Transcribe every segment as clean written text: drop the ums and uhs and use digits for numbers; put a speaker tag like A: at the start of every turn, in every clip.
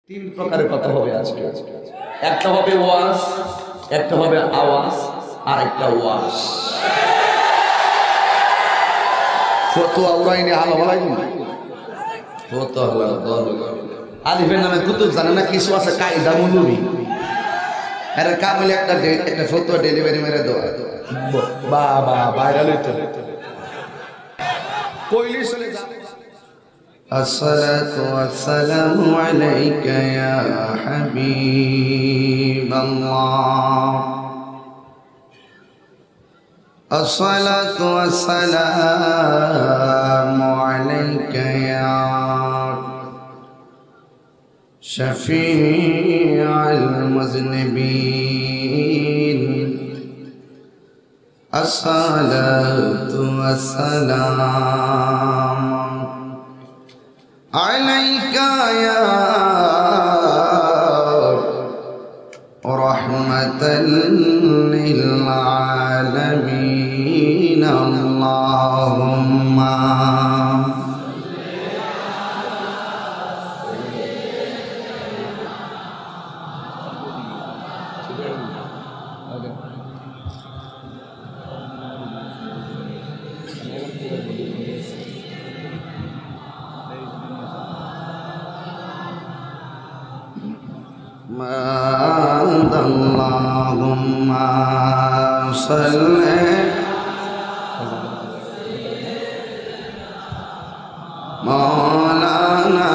A: তিন প্রকারের কথা হবে আজকে। একটা হবে ওয়াজ, একটা হবে আওয়াজ, আর একটা ওয়াজ। ফতোয়া উড়াইনি হালা বলাইনি ফতোয়া হলো আলিফের নামে কুতুব জানে না কিছু আছে কায়দা মুলুমি এর কামলে একটা ফতোয়া ডেলিভারি মেরে দেওয়া বাবা ভাইরাল হইতো কইলি চলে যা। الصلاة والسلام عليك يا حبيب الله الصلاة والسلام عليك يا شفيع المذنبين الصلاة والسلام عليك يا رحمة للعالمين اللهم اللهم صل مولانا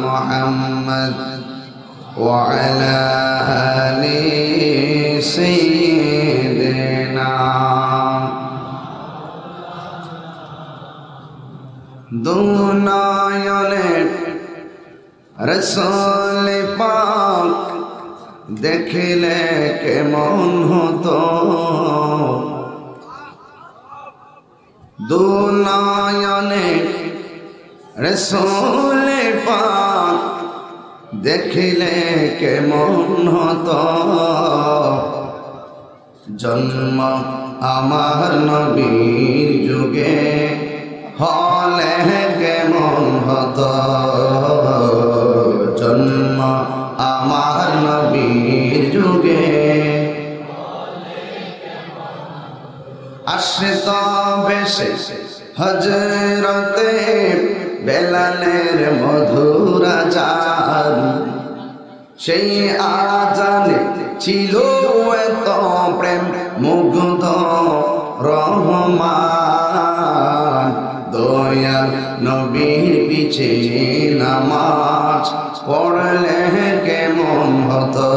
A: محمد وعلى آل سيدنا দুনায়নে রসূল পাক দেখলে কেমন হতো দুনায়নে রসূল পাক দেখলে কেমন হতো জন্ম আমার নবীর যুগে হলে কেমন হতো জন্ম আমার নবীর যুগে আসত বেশে হযরতে বেলালের মধুর আজান সেই আজানে ছিল এত প্রেম মুগ্ধ রহমান দয়াল নবীর পিছে নামাজ পড়লে কেমন হতো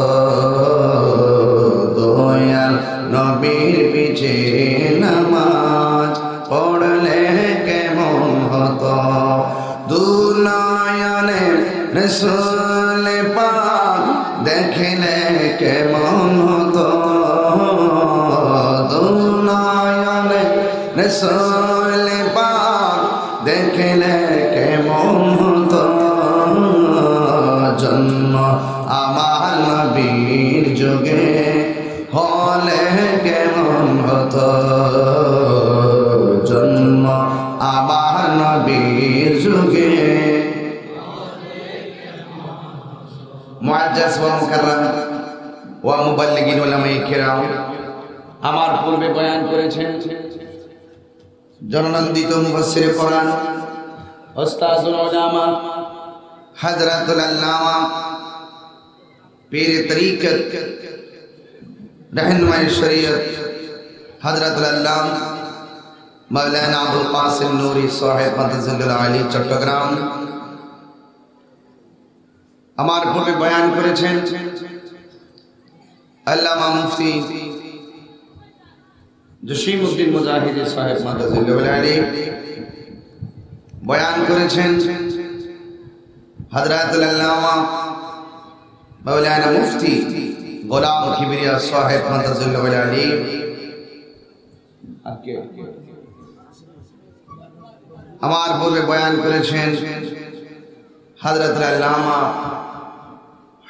A: দয়াল নবীর পিছে নামাজ পড়লে কেমন হতো দুনায়নে রসূল পাক দেখলে কেমন হতো দুনায়নে রসূল পাক দেখলে কেমন হতো জন্ম আমার নবীর যুগে হলে কেমন হতো জন্ম আমার নবীর যুগে মুআজ্জাজ ওয়া মুকাররম ওয়া মুবাল্লিগিন উলামায়ে কিরাম আমার পূর্বে বয়ান করেছেন জননন্দিত মুফাসসিরে কোরআন উস্তাদুল উলামা হযরতুল আল্লামা পীর তরিকত रहनुमाए शरीयत हजरतुल अल्लामा मौलाना अबुल कासिम नूरी साहेब मददुल आली चट्टग्राम আমার পূর্বে বয়ান করেছেন আল্লামা মুফতি জসিমউদ্দিন মুজাহিদি সাহেব মদদুল আলী বয়ান করেছেন হযরতুল আল্লামা মৌলানা মুফতি গোলাম কিবরিয়া সাহেব মদদুল আলী আমার পূর্বে বয়ান করেছেন হযরতুল আল্লামা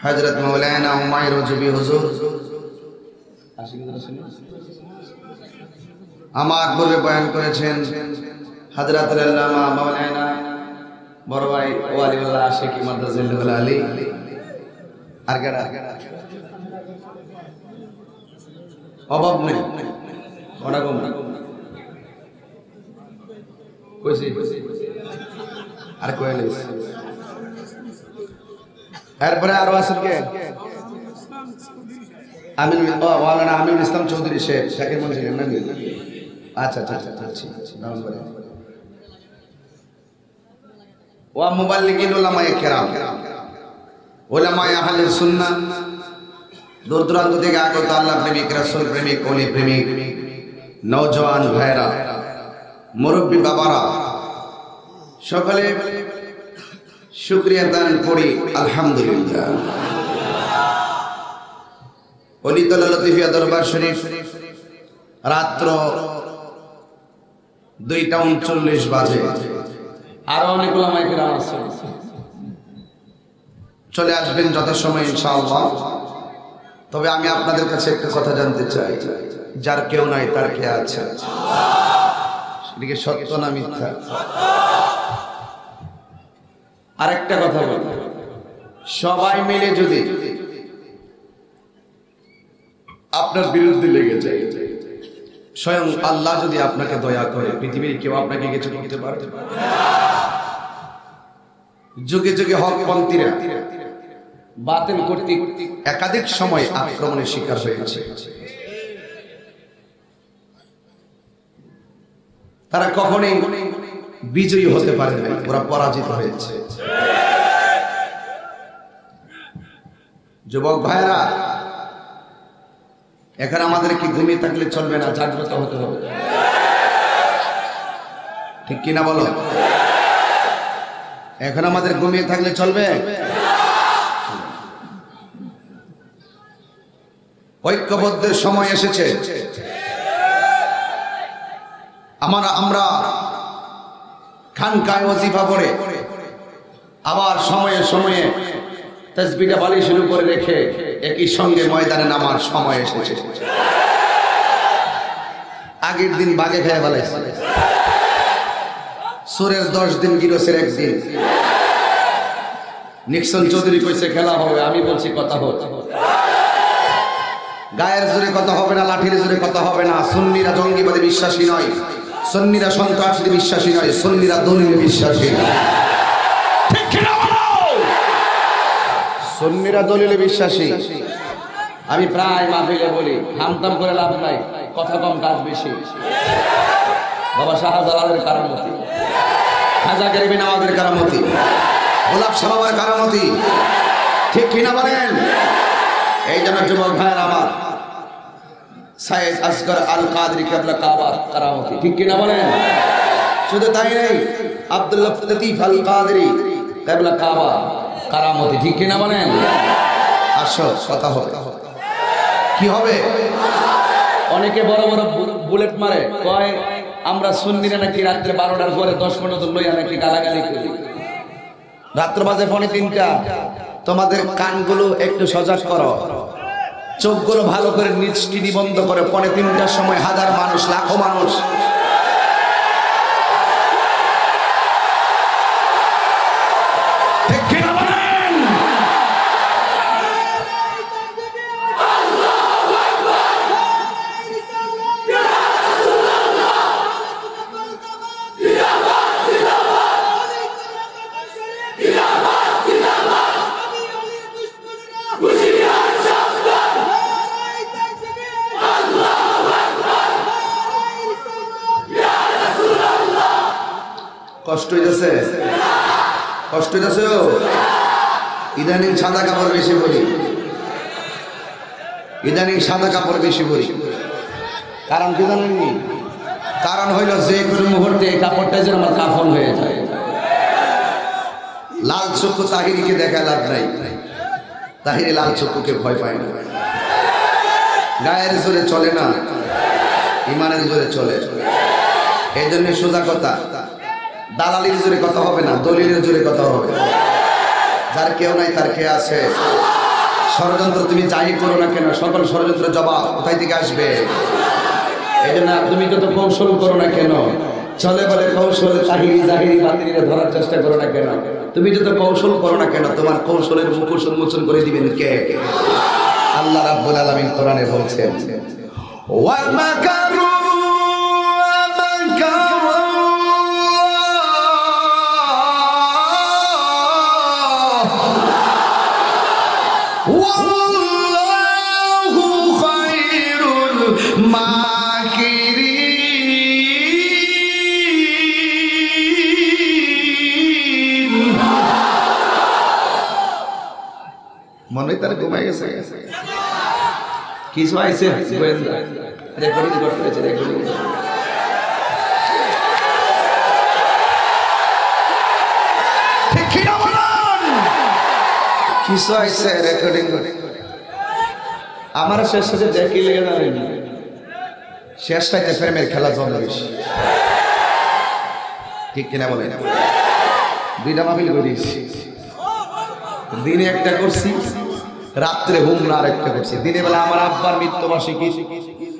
A: হযরত মৌলানা উমাইর রজবি হুজুর আমার পূর্বে বয়ান করেছেন হযরতুল আল্লামা মৌলানা বড় ভাই ওয়ালিউল্লাহ আশিকি মাদ্রাসাতুল আলী আর কেডা অভাব নেই ওটা কম কইছি আর কইলে এরপরে আরো আছেন কে আমিনুল ইসলাম চৌধুরী শেখ শাকির মঞ্জিল নাকি আচ্ছা আচ্ছা আচ্ছা আচ্ছা ওয়া মুবাল্লিগিন উলামায়ে কেরাম উলামায়ে আহলে সুন্নাহ দূর দূরান্ত থেকে আগত আল্লাহ প্রেমিক রাসূল প্রেমিক ওলি প্রেমিক নওজোয়ান ভাইরা মুরব্বি বাবারা সকলে শুকরিয়া দান করি আলহামদুলিল্লাহ। ওলিতলা লতিফিয়া দরবার শরীফ রাত্র 2:39 বাজে। আরো অনেক ওলামায়ে কেরাম আছে, চলে আসবেন যথাসময়ে ইনশাআল্লাহ। তবে আমি আপনাদের কাছে একটা কথা জানতে চাই, যার কেউ নাই তার কে আছে? সেটা কি সত্য না মিথ্যা? আরেকটা কথা বলি, সবাই মিলে যদি আপনার বিরুদ্ধে লেগে যায়, স্বয়ং আল্লাহ যদি আপনাকে দয়া করে, পৃথিবীর কেউ আপনাকে কিছু করতে পারে? যুগে যুগে হকপন্থীরা বাতিল কর্তৃক একাধিক সময় আক্রমণের শিকার হয়েছে। তারা কখনোই বিজয়ী হতে পারে না, ওরা পরাজিত হয়েছে। যুবক ভাইরা, এখানে আমাদের কি ঘুমিয়ে থাকলে চলবে না, জাগ্রত হতে হবে, ঠিক কিনা বলো? এখন আমাদের ঘুমিয়ে থাকলে চলবে? ঐক্যবদ্ধের সময় এসেছে। আমরা খানকায় ওয়াজিফা পড়ে আবার সময়ে সময়ে তাসবিহটা বালিশের উপরে রেখে একই সঙ্গে ময়দানে নামার সময় এসেছে। আগের দিন বাগে খেয়ে ফেলাইছে, সুরের 10 দিন, গিরসের 1 দিন। নিক্সন চৌধুরী কইছে খেলা হবে, আমি বলছি কথা হবে। গায়ের জোরে কথা হবে না, লাঠির জোরে কথা হবে না। সুন্নিরা জঙ্গিবাদে বিশ্বাসী নয়, সুন্নিরা সন্ত্রাসীতে বিশ্বাসী নয়, সুন্নিরা দলিলে বিশ্বাসী। ঠিক কি না বলো? সুন্নিরা দলিলে বিশ্বাসী। আমি প্রায় মাহফিলে বলি, হামতাম করে লাভ নাই, কথা কম কাজ বেশি। বাবা শাহজালালের কারামতি, খাজা গরিবী নওয়াজের কারামতি, গোলাপ শাহবাবার কারামতি, ঠিক কি না বলেন? এই জন্য যুবক ভাইয়ের আমার সাইয়েদ আসগর আল কাদরি কেবলা কাবার কারামতি, ঠিক কি না বলেন? শুধু তাই নেই, আব্দুল লতিফ আল কাদরি কেবলা কাবা কারামতি, ঠিক কি না বলেন? আসো কথা হবে, কি হবে? অনেকে বড় বড় বুলেট মারে, কয় আমরা সুন্নিরা নাকি রাত্রে 12টার পরে 10 মিনিট লইয়া নাকি গালাগালি করি। রাত্র বাজে 2:45। তোমাদের কানগুলো একটু সজাগ করো, চোখগুলো ভালো করে নিচটি নিবন্ধ করে। 2:45টার সময় হাজার মানুষ, লাখো মানুষ। কষ্ট হইতেছে, কষ্ট হইতেছে। ইদানিং সাদা কাপড় বেশি পরি, ইদানিং সাদা কাপড় বেশি পরি। কারণ কি জানেন? কারণ হইল যে কোনো মুহূর্তে এই কাপড়টা যেন আমার কাফন হয়ে যায়। লাল চক্ষু তাহিরিকে দেখা লাভ নাই, তাহিরি লাল চক্ষুকে ভয় পায় না। গায়ের জোরে চলে না, ইমানের জোরে চলে। এই জন্য সোজা কথা, দালালির জোরে কথা হবে না, দলিলের জোরে কথা হবে। যার কেউ নাই তার কে আছে। ষড়যন্ত্র তুমি যাই করো না কেন, সকল ষড়যন্ত্রের জবাব কোথায় থেকে আসবে? এই জন্য তুমি যত কৌশল করো না কেন, চলে বলে কৌশল তাহিরি জাহিরি বাতিনিরা ধরার চেষ্টা করো না কেন? তুমি যত কৌশল করো না কেন, তোমার কৌশলের মুখোশ উন্মোচন করে দিবেন কে? আল্লাহ রাব্বুল আলামিন কোরআনে বলছেন, ওয়া মাকারু মনে তার ঘুমাই গেছে, কিছু আইছে রেকর্ডিং করতেছে, রেকর্ডিং কিছু আইছে রেকর্ডিং করে আমার শেষ শেষে দেখি লেগে দাঁড়ায়নি, শেষটাইতে প্রেমের খেলা জমে বেশি, ঠিক কিনা বলে? দুইটা মাহফিল করিস, দিনে একটা করছি, রাত্রে হুমরা আর একটা করছি। দিনের বেলা আমার আব্বার মৃত্যুবার্ষিকী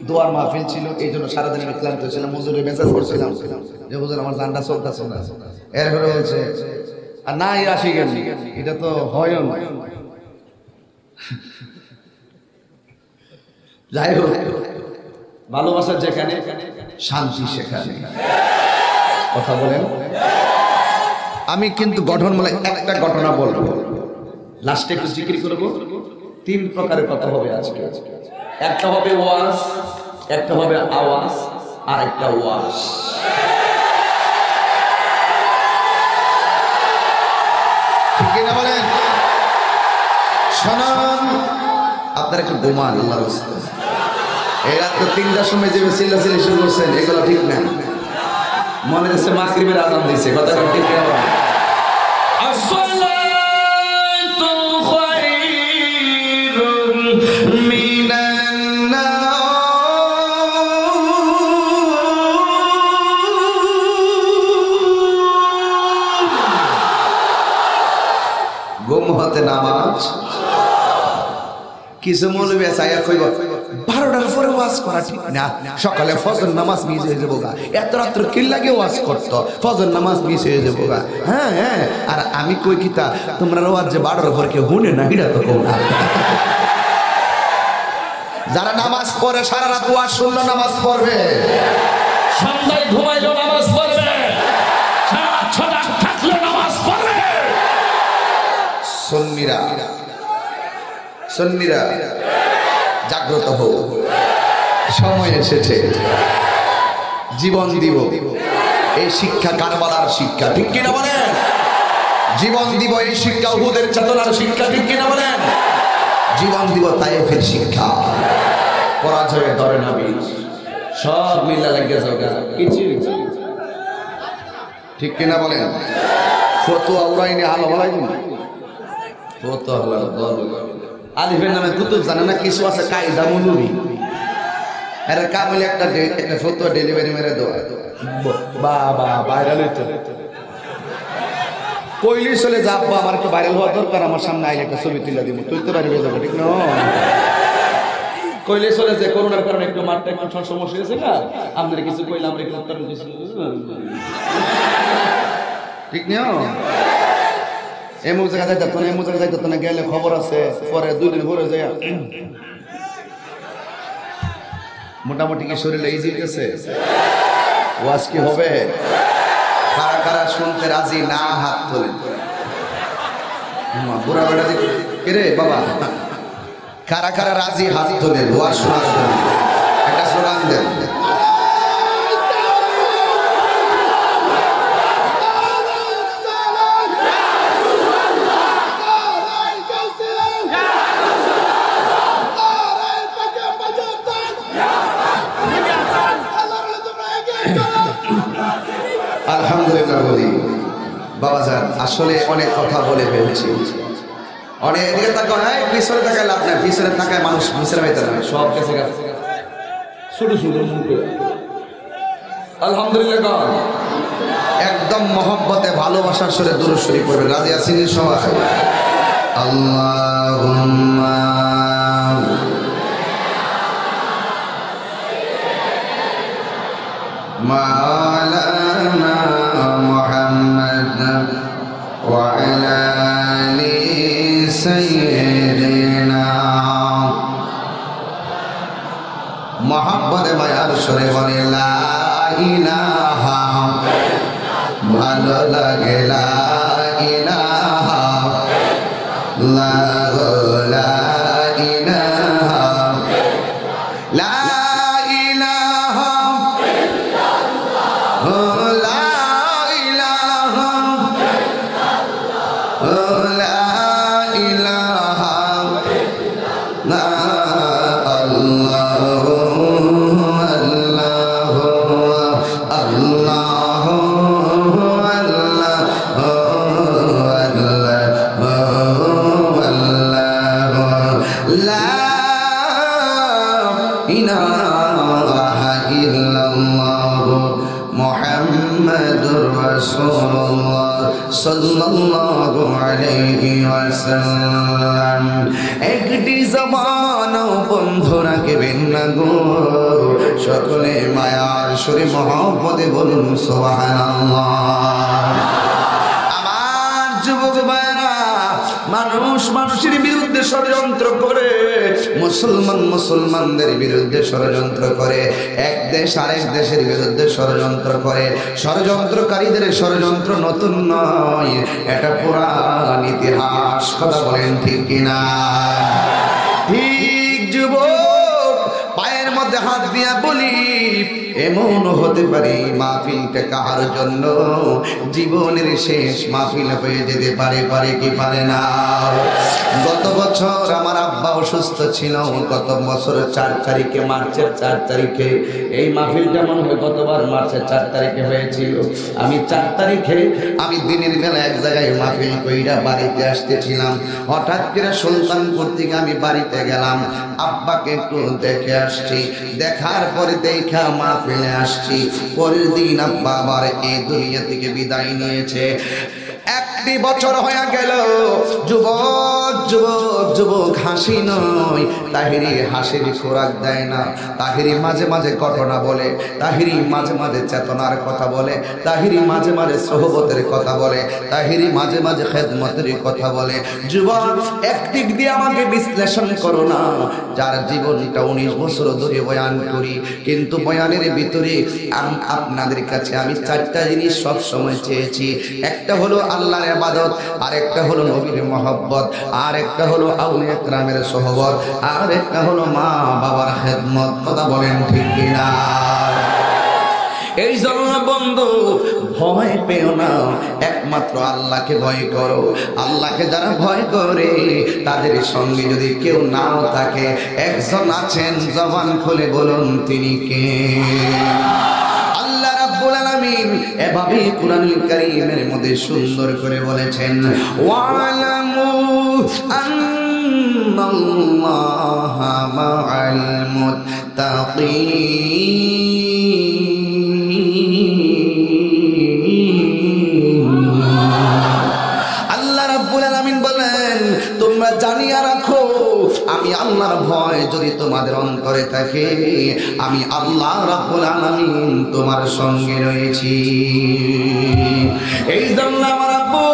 A: দোয়ার মাহফিল ছিল, এই জন্য সারাদিন আমি ক্লান্ত হয়েছিলাম, হুজুরে মেসেজ করছিলাম যে হুজুর আমার জানটা চলতেছে না, এরপরে বলছে আর না আসি গেল, এটা তো হয় না। যাই হোক, ভালোবাসার যেখানে শান্তি সেখানে, কথা বলেন। আমি কিন্তু গঠনমূলক একটা ঘটনা বলবো, লাস্টে একটু জিকির করবো। 3 প্রকারের কথা হবে আজকে। একটা হবে ওয়াজ, একটা হবে আওয়াজ, আর একটা ওয়াজ। ঠিক না বলেন? শোনান, আপনারা একটু ঘুমান আল্লাহর রাস্তায়। এই রাতে 3টার সময় যে চিল্লাচিল্লি শুরু করছেন, এগুলো ঠিক না। মনে হচ্ছে মাগরিবের আযান দিয়েছে, কথা ঠিক না? নামাজ কিছু মৌলবী চাইয়া কইব 12টার পরে ওয়াজ করা ঠিক না, সকালে ফজর নামাজ মিস হয়ে যাবো গা, এত রাত্র কি লাগে ওয়াজ করতো, ফজর নামাজ মিস হয়ে যাবো গা। হ্যাঁ হ্যাঁ, আর আমি কই কিতা তোমরা ওয়াজ যে 12টার পর কেউ হুনে না, এটা তো কও না। যারা নামাজ পড়ে সারা রাত ওয়াজ শুনলো নামাজ পড়বে, সন্ধ্যায় ঘুমাইলো নামাজ পড়বে, সারা রাত সজাগ থাকলে নামাজ পড়বে। সুন্নিরা জাগ্রত হও, সময় এসেছে, জীবন দিব। এই শিক্ষা কারবালার শিক্ষা, ঠিক কিনা বলেন? জীবন দিব, এই শিক্ষা উহুদের চেতনার শিক্ষা, ঠিক কিনা বলেন? জীবন দিব তায়েফের শিক্ষা, পরাজয়ের ধরে না বীর, সব মিলা লাগে যাওয়া কিছু, ঠিক কিনা বলেন? ফতোয়া উড়াইনি আলো বলাইনি, ফতোয়া আলিফের নামে কুতুব জানে না, কিছু আছে কায়দা মৌলবী, এর কাম হইলে একটা ফতোয়া ডেলিভারি মেরে দেওয়া, বাবা ভাইরাল হইতো। কইলি চলে যাবো, আমার একটু ভাইরাল হওয়ার দরকার, আমার সামনে আইলে একটা ছবি তুলে দিব, তুলতে পারবে যাবো, ঠিক না? কইলে চলে যে করোনার কারণে একটু মাঠটা একটু সমস্যা হয়েছে না, আপনারা কিছু কইলে আমরা একটু উত্তর কিছু, ঠিক না? এমন জায়গা যাইতো না, এমন জায়গা যাইতো না, গেলে খবর আছে, পরে 2 দিন পরে যায় মোটামুটি কি শরীরে ইজি গেছে, ওয়াজ কি হবে? কারা কারা শুনতে রাজি না হাত তোলেন। বুড়া বেড়া কে রে বাবা, কারা কারা রাজি হাত তোলেন ওয়াজ শোনার জন্য? একটা স্লোগান দেন। আলহামদুলিল্লাহ বলি বাবাজান, আসলে অনেক কথা বলে ফেলছি, অনেক এদিকে তাকায়, পিছনে তাকায় লাভ নাই, পিছনে তাকায় মানুষ পিছনে পাইতে না, সব কাছে শুধু শুধু আলহামদুলিল্লাহ একদম মহব্বতে ভালোবাসার সরে দূর শরীফ পড়বে। রাজি আছেন সবাই? আল্লাহুম্মা মাওলানা সাইয়্যিদিনা মোহাম্মদে মায়ার সুরে বলে লা ইলাহা ভালো লাগে লা ইলাহা লা ইলাহা লা ইলাহা লা ইলাহা লা ইলাহা লা আল্লাহু আল্লাহু আল্লাহু সাল্লাল্লাহু আলাইহি ওয়াসাল্লাম। একটি জবান বন্ধ রাখবেন না গো, সকলে মায়ার সুরে মহব্বতে বলুন সুবহানাল্লাহ। আমার যুবক ভাইরা, মানুষ মানুষের বিরুদ্ধে ষড়যন্ত্র করে, মুসলমান মুসলমানদের বিরুদ্ধে ষড়যন্ত্র করে, এক দেশ আরেক দেশের বিরুদ্ধে ষড়যন্ত্র করে। ষড়যন্ত্রকারীদের ষড়যন্ত্র নতুন নয়, এটা পুরান ইতিহাস। কথা বলেন ঠিক কিনা? ঠিক যুবক, পায়ের মধ্যে হাত দিয়া বলি, এমন হতে পারে মাহফিলটা কার জন্য জীবনের শেষ মাহফিল হয়ে যেতে পারে, পারে কি পারে না? গত বছর আমার আব্বা অসুস্থ ছিল, গত বছর 4 তারিখে, মার্চের 4 তারিখে এই মাহফিলটা মনে হয় গতবার মার্চের 4 তারিখে হয়েছিল। আমি 4 তারিখে আমি দিনের বেলা এক জায়গায় মাহফিল কইরা বাড়িতে আসতেছিলাম। হঠাৎ করে সুলতানপুর থেকে আমি বাড়িতে গেলাম, আব্বাকে একটু দেখে আসছি। দেখার পরে দেখা মাহফিলে আসছি। পরের দিন আব্বা আবার এই দুনিয়া থেকে বিদায় নিয়েছে। 1 বছর হয়ে গেল। যুবক যুবক যুবক, হাসি নয়, তাহিরি হাসির খোরাক দেয় না। তাহিরি মাঝে মাঝে ঘটনা বলে, তাহিরি মাঝে মাঝে চেতনার কথা বলে, তাহিরি মাঝে মাঝে সোহবতের কথা বলে, তাহিরি মাঝে মাঝে খেদমতের কথা বলে। যুবক, একদিক দিয়ে আমাকে বিশ্লেষণ করো না, যার জীবনটা 19 বছর ধরে বয়ান করি, কিন্তু বয়ানের ভিতরে আপনাদের কাছে আমি 4টা জিনিস সব সময় চেয়েছি। একটা হলো আল্লাহর ইবাদত, আর একটা হলো নবীর মহব্বত, আর একটা হলো আউলিয়া কেরামের সোহবত, আর একটা হলো মা বাবার খেদমত। কথা বলেন ঠিক কিনা? এই জন্য বন্ধু, ভয় পেও না, একমাত্র আল্লাহকে ভয় করো। আল্লাহকে যারা ভয় করে তাদের সঙ্গে যদি কেউ নাও থাকে, একজন আছেন, জবান খুলে বলুন তিনি কে? আল্লাহ রাব্বুল আলামিন এভাবে কুরআনুল কারীমের মধ্যে সুন্দর করে বলেছেন, ওয়ালামু আন্নাল্লাহা মাআল মুত্তাকিন। আল্লাহ রাব্বুল আলামিন বলেন, তোমরা জানিয়া রাখো, আমি আল্লাহর ভয় যদি তোমাদের অন্তরে থাকে, আমি আল্লাহ রাব্বুল আলামিন তোমার সঙ্গে রয়েছি। এই জন্য আমার আব্বু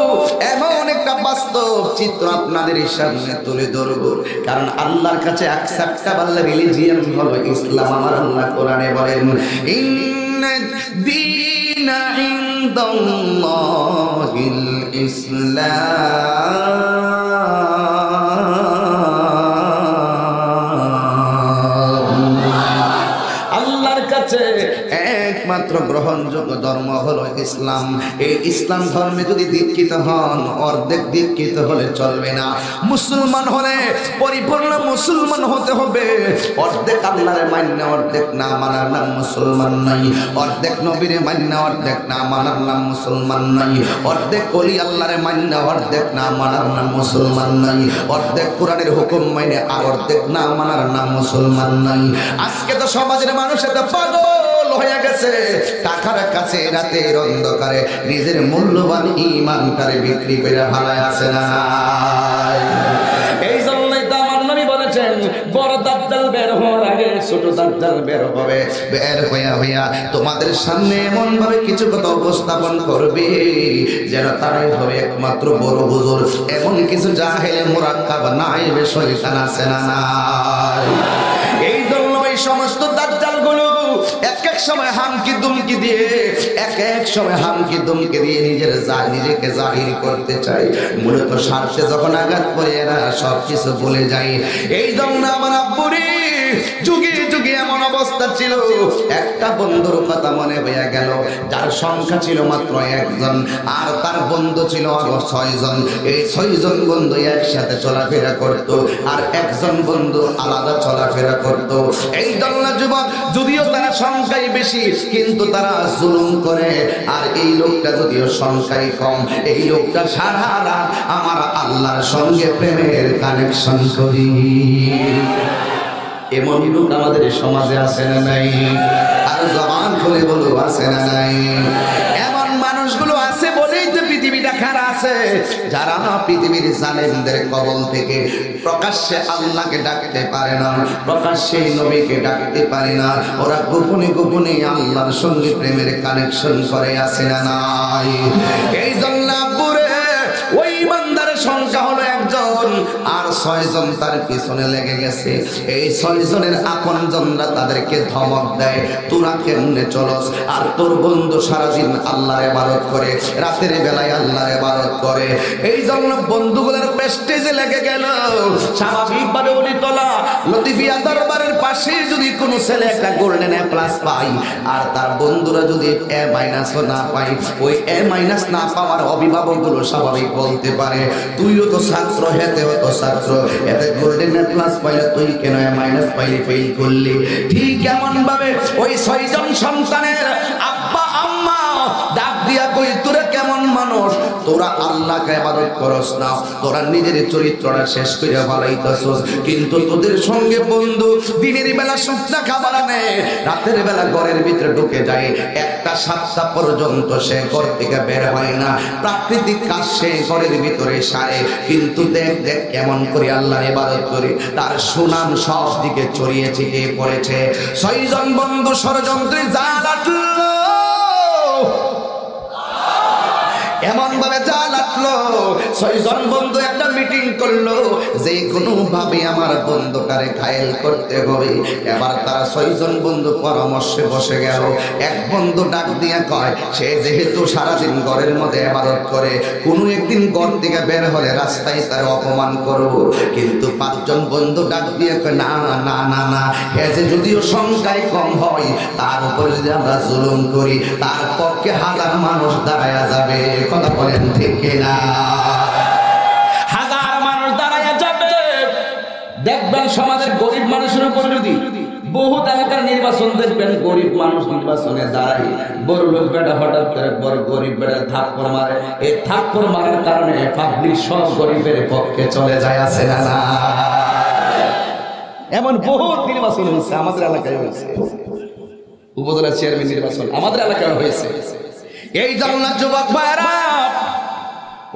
A: এমন একটা বাস্তব চিত্র আপনাদের সামনে তুলে ধরব, কারণ আল্লাহর কাছে অ্যাকসেপ্টেবল রিলিজিয়ন হলো ইসলাম। আমার আল্লাহ কোরআনে বলেন, ইন্নাদ দীনা ইনদাল্লাহিল ইসলাম। আল্লাহর কাছে একমাত্র গ্রহণযোগ্য ধর্ম হলো ইসলাম। এই ইসলাম ধর্মে যদি দীক্ষিত হন, অর্ধেক দীক্ষিত হলে চলবে না। মুসলমান হলে পরিপূর্ণ মুসলমান হতে হবে। অর্ধেক আল্লাহরে মান্য অর্ধেক না মানার নাম মুসলমান নাই। অর্ধেক নবীরে মান্য অর্ধেক না মানার নাম মুসলমান নাই। অর্ধেক ওলি আল্লাহরে মান্য অর্ধেক না মানার নাম মুসলমান নাই। অর্ধেক কোরআনের হুকুম মানে আর অর্ধেক না মানার নাম মুসলমান নাই। আজকে তো সমাজের মানুষ এত পাগল হয়ে গেছে, টাকার কাছে রাতের অন্ধকারে নিজের মূল্যবান ঈমানটারে বিক্রি করে ভাড়ায় আছে না। এই জন্যই তো আমার নবী বলেছেন, বড় দাজ্জাল বের হওয়ার আগে ছোট দাজ্জাল বের হবে। বের হইয়া তোমাদের সামনে এমন ভাবে কিছু কথা উপস্থাপন করবে যেন তারাই হবে একমাত্র বড় হুজুর। এমন কিছু জাহেলে মুরাক্কাব নাইবে শয়তান আছে না নাই? এই জন্য এই সমস্ত দাজ্জালগুলো এক এক সময় হামকি দুমকি দিয়ে নিজেকে জাহির করতে চাই। মূলত স্বার্থে যখন আঘাত করে এরা সবকিছু ভুলে যায়। এই জন্য আমার আব্বুরে যুগে যুগে এমন অবস্থা ছিল, একটা বন্ধুর কথা মনে হইয়া গেল যার সংখ্যা ছিল মাত্র একজন, আর তার বন্ধু ছিল আরো 6 জন। এই 6 জন বন্ধু একসাথে চলাফেরা করত, আর একজন বন্ধু আলাদা চলাফেরা করত। এই জন্য যুবক, যদিও তারা সংখ্যায় বেশি কিন্তু তারা জুলুম করে, আর এই লোকটা যদিও সংখ্যায় কম, এই লোকটা সারা রাত আমার আল্লাহর সঙ্গে প্রেমের কানেকশন করি। এমন লোক আমাদের সমাজে আছে না নাই? আর জবান খুলে বলো আছে না নাই? এমন মানুষগুলো আছে বলেই তো পৃথিবীটা খারাপ আছে, যারা পৃথিবীর জালেমদের কবল থেকে প্রকাশ্যে আল্লাহকে ডাকতে পারে না, প্রকাশ্যে নবীকে ডাকতে পারে না। ওরা গোপনে গোপনে আল্লাহর সঙ্গে প্রেমের কানেকশন করে আছে না নাই? এই জন্য আব্বুরে ওই ইমানদারের সংখ্যা হলো একজন, আর 6 জন তার পিছনে লেগে গেছে। এই 6 জনের আপনজনরা তাদেরকে ধমক দেয়, তোরা কেমনে চলস? আর তোর বন্ধু সারাদিন আল্লাহর ইবাদত করে, রাতের বেলায় আল্লাহর ইবাদত করে। এই জন্য বন্ধুগুলোর প্রেস্টিজে লেগে গেল। স্বাভাবিকভাবে ওলিতলা লতিফিয়া দরবারের পাশে যদি কোনো ছেলে একটা গোল্ডেন A+ পায়, আর তার বন্ধুরা যদি A- না পায়, ওই A- না পাওয়ার অভিভাবকগুলো স্বাভাবিক বলতে পারে, তুইও তো ছাত্র, হেতেও তো ছাত্র, এতে গোল্ডেন A+ পাইলে তুই কেন A- পাইলে ফেল করলি? ঠিক এমন ভাবে ওই 6 জন সন্তানের আব্বা আম্মা ডাক দিয়া কই, তোরা কেমন মানুষ? তোরা আল্লাহকে ইবাদত করস না, তোরা নিজের চরিত্রটা শেষ করে ফেলাইতেছস, কিন্তু তোদের সঙ্গে বন্ধু দিনের বেলা শুকনা খাবার আনে, রাতের বেলা ঘরের ভিতরে ঢুকে যায়, 1টা 7টা পর্যন্ত সে ঘর থেকে বের হয় না, প্রাকৃতিক কাজ সে ঘরের ভিতরে সারে। কিন্তু দেখ কেমন করে আল্লাহর ইবাদত করে, তার সুনাম সব দিকে ছড়িয়ে ছিটিয়ে পড়েছে। 6 জন বন্ধু ষড়যন্ত্রে জাল আটলো, এমন ভাবে জাল আটলো। 6 জন বন্ধু একটা মিটিং করলো, যে কোনো ভাবে আমার বন্ধুটারে ঘায়েল করতে হবে। এবার তারা 6 জন বন্ধু পরামর্শে বসে গেল। এক বন্ধু ডাক দিয়ে কয়, সে যেহেতু সারাদিন ঘরের মধ্যে ইবাদত করে, কোনো একদিন ঘর থেকে বের হলে রাস্তায় তার অপমান করব। কিন্তু 5 জন বন্ধু ডাক দিয়ে কয়, না না না না, হে যে যদিও সংখ্যায় কম হয়, তার উপরে যদি আমরা জুলুম করি, তার পক্ষে 1000 মানুষ দাঁড়ায়া যাবে। কথা বলেন ঠিক কিনা? 1000 মানুষ দাঁড়ায়া যাবে। দেখবেন সমাজের গরিব মানুষের উপর যদি বহুত এলাকার নির্বাচন দেখবেন, গরিব মানুষ নির্বাচনে দাঁড়ায়, বড় লোক বেটা হঠাৎ করে বড় গরিব বেটা থাপ্পড় মারে। এই থাপ্পড় মারার কারণে পাবলিক সব গরিবের পক্ষে চলে যায়, আছে না না? এমন বহুত নির্বাচন হয়েছে, আমাদের এলাকায় হয়েছে। উপজেলা চেয়ারম্যান নির্বাচন আমাদের এলাকায় হয়েছে। এই জন্য যুবক ভাইরা,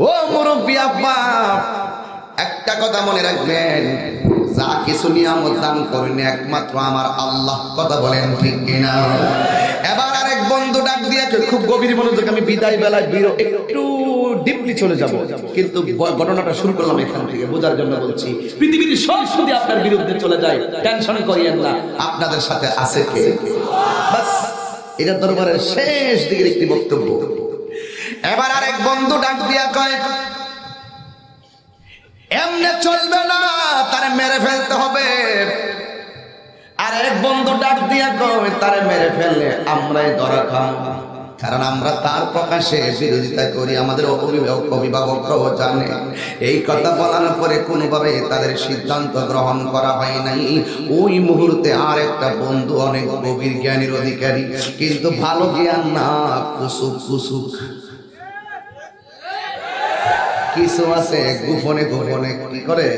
A: ও মুরব্বী আব্বা, একটা কথা মনে রাখবেন, যা কিছু নিয়ামত দান করেন একমাত্র আমার আল্লাহ। কথা বলেন ঠিক কিনা? এবার আরেক বন্ধু ডাক দিয়ে, খুব গভীর মনোযোগ, আমি বিদায় বেলায় একটু ডিপলি চলে যাব, কিন্তু ঘটনাটা শুরু করলাম এখান থেকে, বোঝার জন্য বলছি। পৃথিবীর সব যদি আপনার বিরুদ্ধে চলে যায়, টেনশন করিয়েন না, আপনাদের সাথে আছে কে? বাস, এটা দরবারের শেষ দিকের একটি বক্তব্য। এবার আরেক বন্ধু ডাক দিয়া কয়, এমনে চলবে না, তারে মেরে ফেলতে হবে। আর এক বন্ধু ডাক দিয়া কয়, তারে মেরে ফেললে আমরাই ধরা খাম, কারণ আমরা তার প্রকাশে বিরোধিতা করি, আমাদের অভিভাবকরাও জানে। এই কথা বলার পরে কোনোভাবে তাদের সিদ্ধান্ত গ্রহণ করা হয় নাই। ওই মুহূর্তে আর একটা বন্ধু, অনেক গভীর জ্ঞানের অধিকারী, কিন্তু ভালো জ্ঞান না, কুসুক কুসুক কিছু আছে, গোপনে গোপনে কি করে,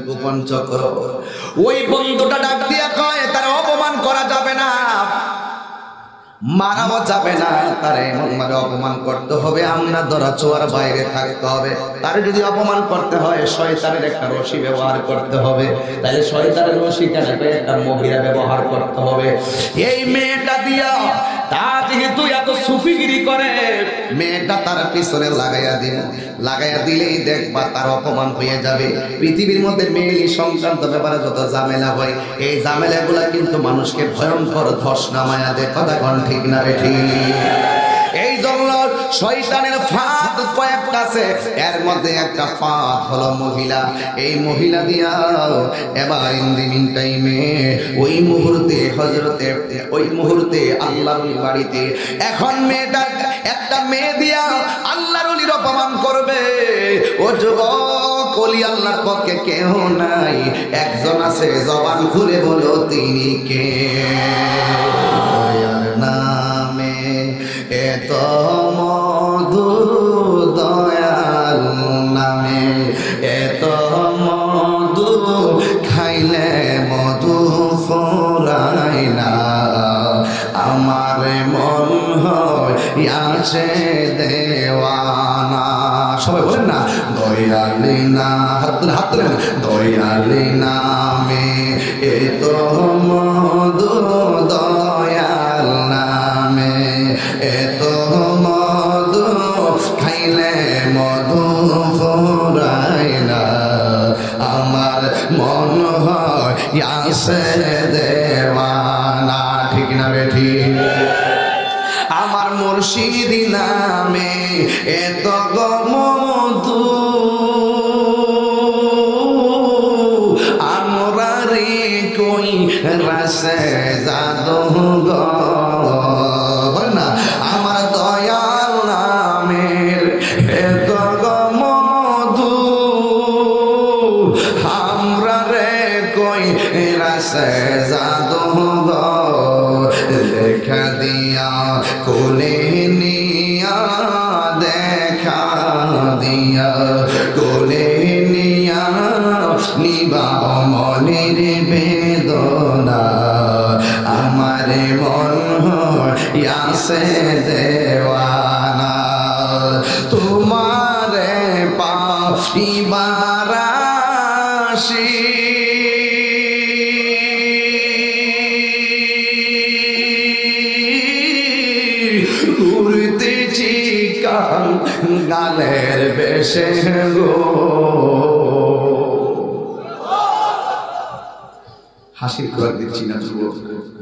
A: গোপন চক্র। ওই বন্ধুটা ডাক দিয়া কয়, তার অপমান করা যাবে না, মারাও যাবে না, তার এমন ভাবে অপমান করতে হবে, আমরা ধরা ছোঁয়ার বাইরে থাকতে হবে। তার যদি অপমান করতে হয় শয়তানের একটা রশি ব্যবহার করতে হবে। তাহলে শয়তানের রশি কেন, একটা মহিলা ব্যবহার করতে হবে। এই মেয়েটা দিয়া তা যেহেতু এত সুফিগিরি করে, মেয়েটা তার পিছনে লাগাইয়া দিলেই দেখবা তার অপমান হয়ে যাবে। পৃথিবীর মধ্যে মেয়েলি সংক্রান্ত ব্যাপারে যত ঝামেলা হয়, এই ঝামেলাগুলা কিন্তু মানুষকে ভয়ঙ্কর ধস নামায়া দেয়। কথা কোন ঠিক না রে ঠিক? এই জন্য শয়তানের ফাঁদ কয়েকটা আছে, এর মধ্যে একটা ফাঁদ হলো মহিলা। এই মহিলা দিয়া এবার ইন টাইমে ওই মুহূর্তে আল্লাহর বাড়িতে এখন মেয়েটা একটা মেয়ে দিয়া আল্লাহর ওলির অপমান করবে। ও যুবক, ওলি আল্লাহর পক্ষে কেউ নাই, একজন আছে, জবান খুলে বলো তিনি কে? নামে এত মধু, দয়াল নামে এত মধু, খাইলে মধু ফোরায় না, আমার মন হইয়াছে দেওয়ানা। সবাই বলেন না, দয়ালি না, হাত তুলেন, দয়ালি নামে এত মধু, দয়াল নামে এত মধু, খাইলে মধু ফোরায় না, আমার মন হইয়াছে দেওয়ানা। ঠিক না রে ঠিক? আমার মুর্শিদ নামে এত মধু, আমরা রে কই রাসে জাদু না, আমার দয়াল নামের এত মধু, আমরা রে কই রাসে জাদু দেখা দিয়া কোলে নিয়া, দেখা দিয়া কোলে নিয়া, নিবা মনের বেদনা, আমার মন হইয়াছে দেওয়ানা, তোমারে পাইবার আশি, ঘুরতেছি গালের বেশে গো। হাসির ঘর দিচ্ছি না যুবক,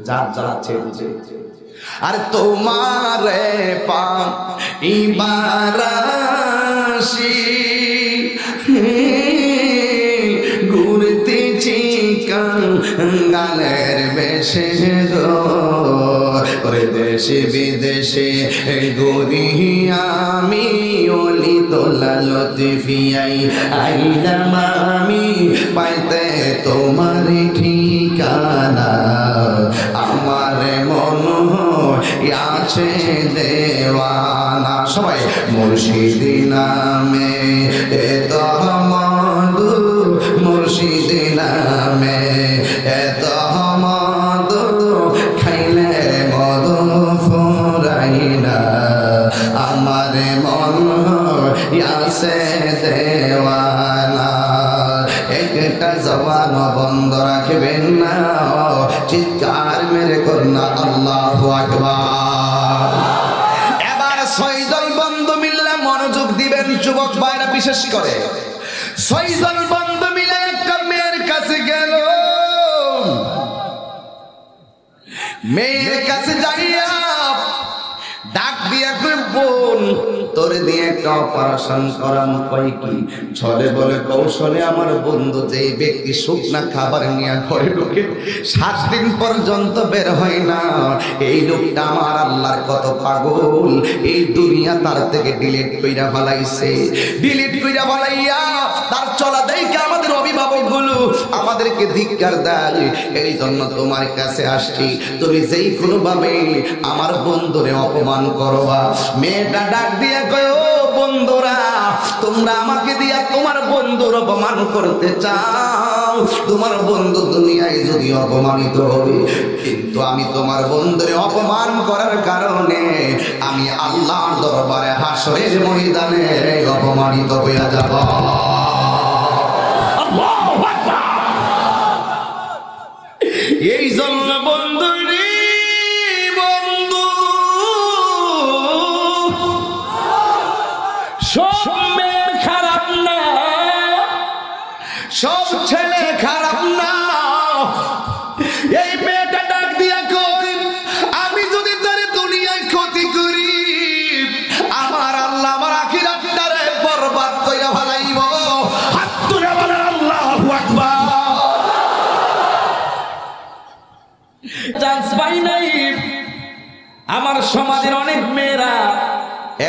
A: যার যাচ্ছে বুঝে। আর তোমারে পাইবার আশি, ঘুরতেছি গালের বেশে গো, দেশে বিদেশে ঘুরি আমি, ওলি তোলা লতিফিয়াই আইলাম আমি, পাইতে তোমার ঠিকানা, আমার মন আছে দেওয়ানা। সবাই মুর্শিদ নামে এত মধু, মুর্শিদ নামে এত মধু, খাইলে মধু ফোরাই না, আমার মন আছে দেওয়ানা। একটা জবান বন্ধ রাখবেন না, চিৎকার মেরে করনা আল্লাহু আকবার। এবার 6 জন বন্ধু মিললে মনোযোগ দিবেন যুবক ভাইরা, বিশেষ করে 6 জন বন্ধু মিলে একটা মেয়ের কাছে গেল। মেয়ের কাছে যাইয়া ডাক দিয়া কই, বোন তোরে দিয়ে একটা অপারেশন করানো, কই কি? ছলে বলে কৌশলে আমার বন্ধু যেই ব্যক্তি শুকনা খাবার নিয়ে ঘরে ঢুকে 7 দিন পর্যন্ত বের হয় না, এই লোকটা আমার আল্লাহর কত পাগল, এই দুনিয়া তার থেকে ডিলিট কইরা ফেলাইছে। ডিলিট কইরা ফেলাইয়া তার চলা দেখে আমাদের অভিভাবক গুলো আমাদেরকে ধিক্কার দেয়। এই জন্য তোমার কাছে আসছি, তুমি যেই কোনো ভাবে আমার বন্ধুরে অপমান করবা। মেয়েটা ডাক দিয়া কয়, ও বন্ধুরা, তোমরা আমাকে দিয়া তোমার বন্ধুর অপমান করতে চাও, তোমার বন্ধু দুনিয়ায় যদি অপমানিত হবে, কিন্তু আমি তোমার বন্ধুরে অপমান করার কারণে আমি আল্লাহর দরবারে হাসরের ময়দানে অপমানিত হয়ে যাব। এই জন্য বন্ধু রে বন্ধু, সব মেয়ে খারাপ না, সব ছেলে খারাপ না। এই মেয়েটা ডাক দিয়া কই, আমি যদি তার দুনিয়ায় ক্ষতি করি, আমার আল্লাহ আমার আখিরাতটারে বরবাদ কইরা ফেলাইব। হাত তুলে বলেন আল্লাহু আকবার। চান্স পাই নাই। আমার সমাজের অনেক মেয়েরা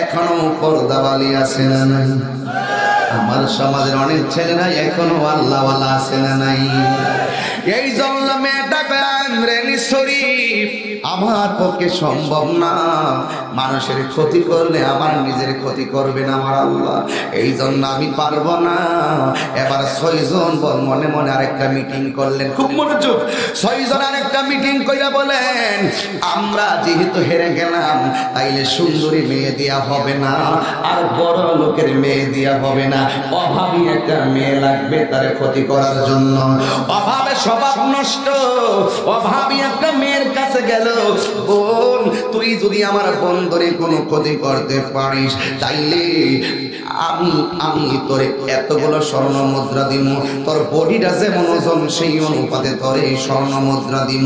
A: এখনো পর্দাওয়ালি আছে না নাই? আমার সমাজের অনেক ছেলেরা এখনো আল্লাহওয়ালা আছে না নাই? এই জন্য মেয়েটাকে আমরেনি শরীফ আমার পক্ষে সম্ভব না। মানুষের ক্ষতি করলে আমার নিজের ক্ষতি করবেন আমার আল্লাহ, এই জন্য আমি পারবো না। এবার 6 জন মনে মনে আরেকটা মিটিং করলেন, খুব মনোযোগ। 6 জন আরেকটা মিটিং কইরা বলেন, আমরা যেহেতু হেরে গেলাম, তাইলে সুন্দরী মেয়ে দেয়া হবে না, আর বড় লোকের মেয়ে দেয়া হবে না, অভাবী একটা মেয়ে লাগবে তার ক্ষতি করার জন্য। অভাবে স্বভাব নষ্ট, অভাবী একটা মেয়ের কাছে গেল, বোন তুই যদি আমার বন্ধরে কোনো ক্ষতি করতে পারিস, তাইলে আমি তোরে এতগুলো স্বর্ণ মুদ্রা দিব, তোর বডিটা যেমন ওজন সেই অনুপাতে তোর এই স্বর্ণ মুদ্রা দিব।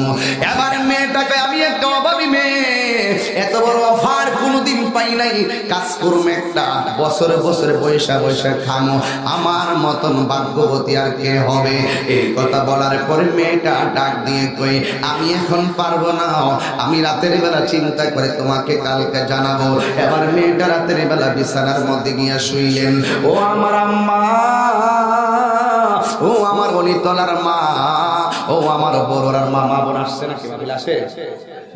A: এবার মেয়েটাকে, আমি একটা অভাবী মেয়ে, এত বড় অফার কোনোদিন পাই নাই, কাজ করুম একটা, বছরে বছরে পয়সা পয়সা খামো, আমার মতন ভাগ্যবতী আর কে হবে? এই কথা বলার পরে মেয়েটা ডাক দিয়ে কই, আমি এখন পারবো না, আমি রাতের বেলা চিন্তা করে তোমাকে কালকে জানাবো। এবার মেয়েটা রাতের বেলা বিছানার মধ্যে গিয়া শুইলেন। ও আমার আম্মা, ও আমার অলিতলার মা, ও আমার বড়রার মা। মা বোন আসছে নাকি? ভাবিল আসে?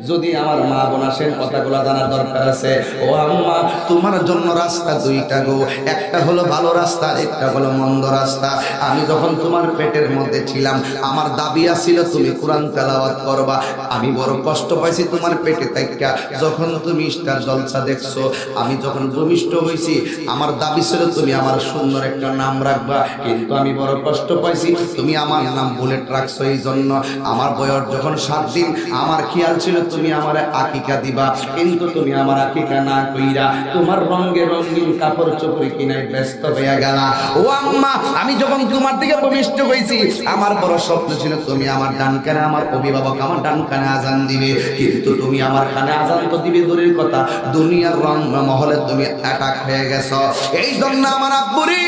A: যদি আমার মা বোন আসেন, কথাগুলো জানার দরকার আছে। ও আম্মা, তোমার জন্য রাস্তা 2টা গো, একটা হলো ভালো রাস্তা, একটা হলো মন্দ রাস্তা। আমি যখন তোমার পেটের মধ্যে ছিলাম, আমার দাবি ছিল তুমি কোরআন তেলাওয়াত করবা। আমি বড় কষ্ট পাইছি তোমার পেটে থাইকা, যখন তুমি স্টার জলসা দেখছো, আমি যখন ভূমিষ্ঠ হইছি, আমার দাবি ছিল তুমি আমার সুন্দর একটা নাম রাখবা, কিন্তু আমি বড় কষ্ট পাইছি, তুমি আমার নাম বুলেট রাখছো। এই জন্য আমার বয়স যখন 7 দিন, আমার খেয়াল ছিল তুমি আমার আকিকা দিবা, কিন্তু তুমি আমার আকিকা না কইরা তোমার রঙে রঙিন কাপড় চোপড় কিনায় ব্যস্ত হয়ে গেলা। ও আম্মা, আমি যখন তোমার দিকে ভূমিষ্ঠ হইছি, আমার বড় স্বপ্ন ছিল তুমি আমার ডান কানে, আমার অভিভাবক আমার ডান কানে আজান দিবে, কিন্তু তুমি আমার কানে আজান তো দিবে দূরের কথা, দুনিয়ার রং মহলে তুমি অ্যাটাক হয়ে গেছো। এই জন্য আমার আব্বুরি,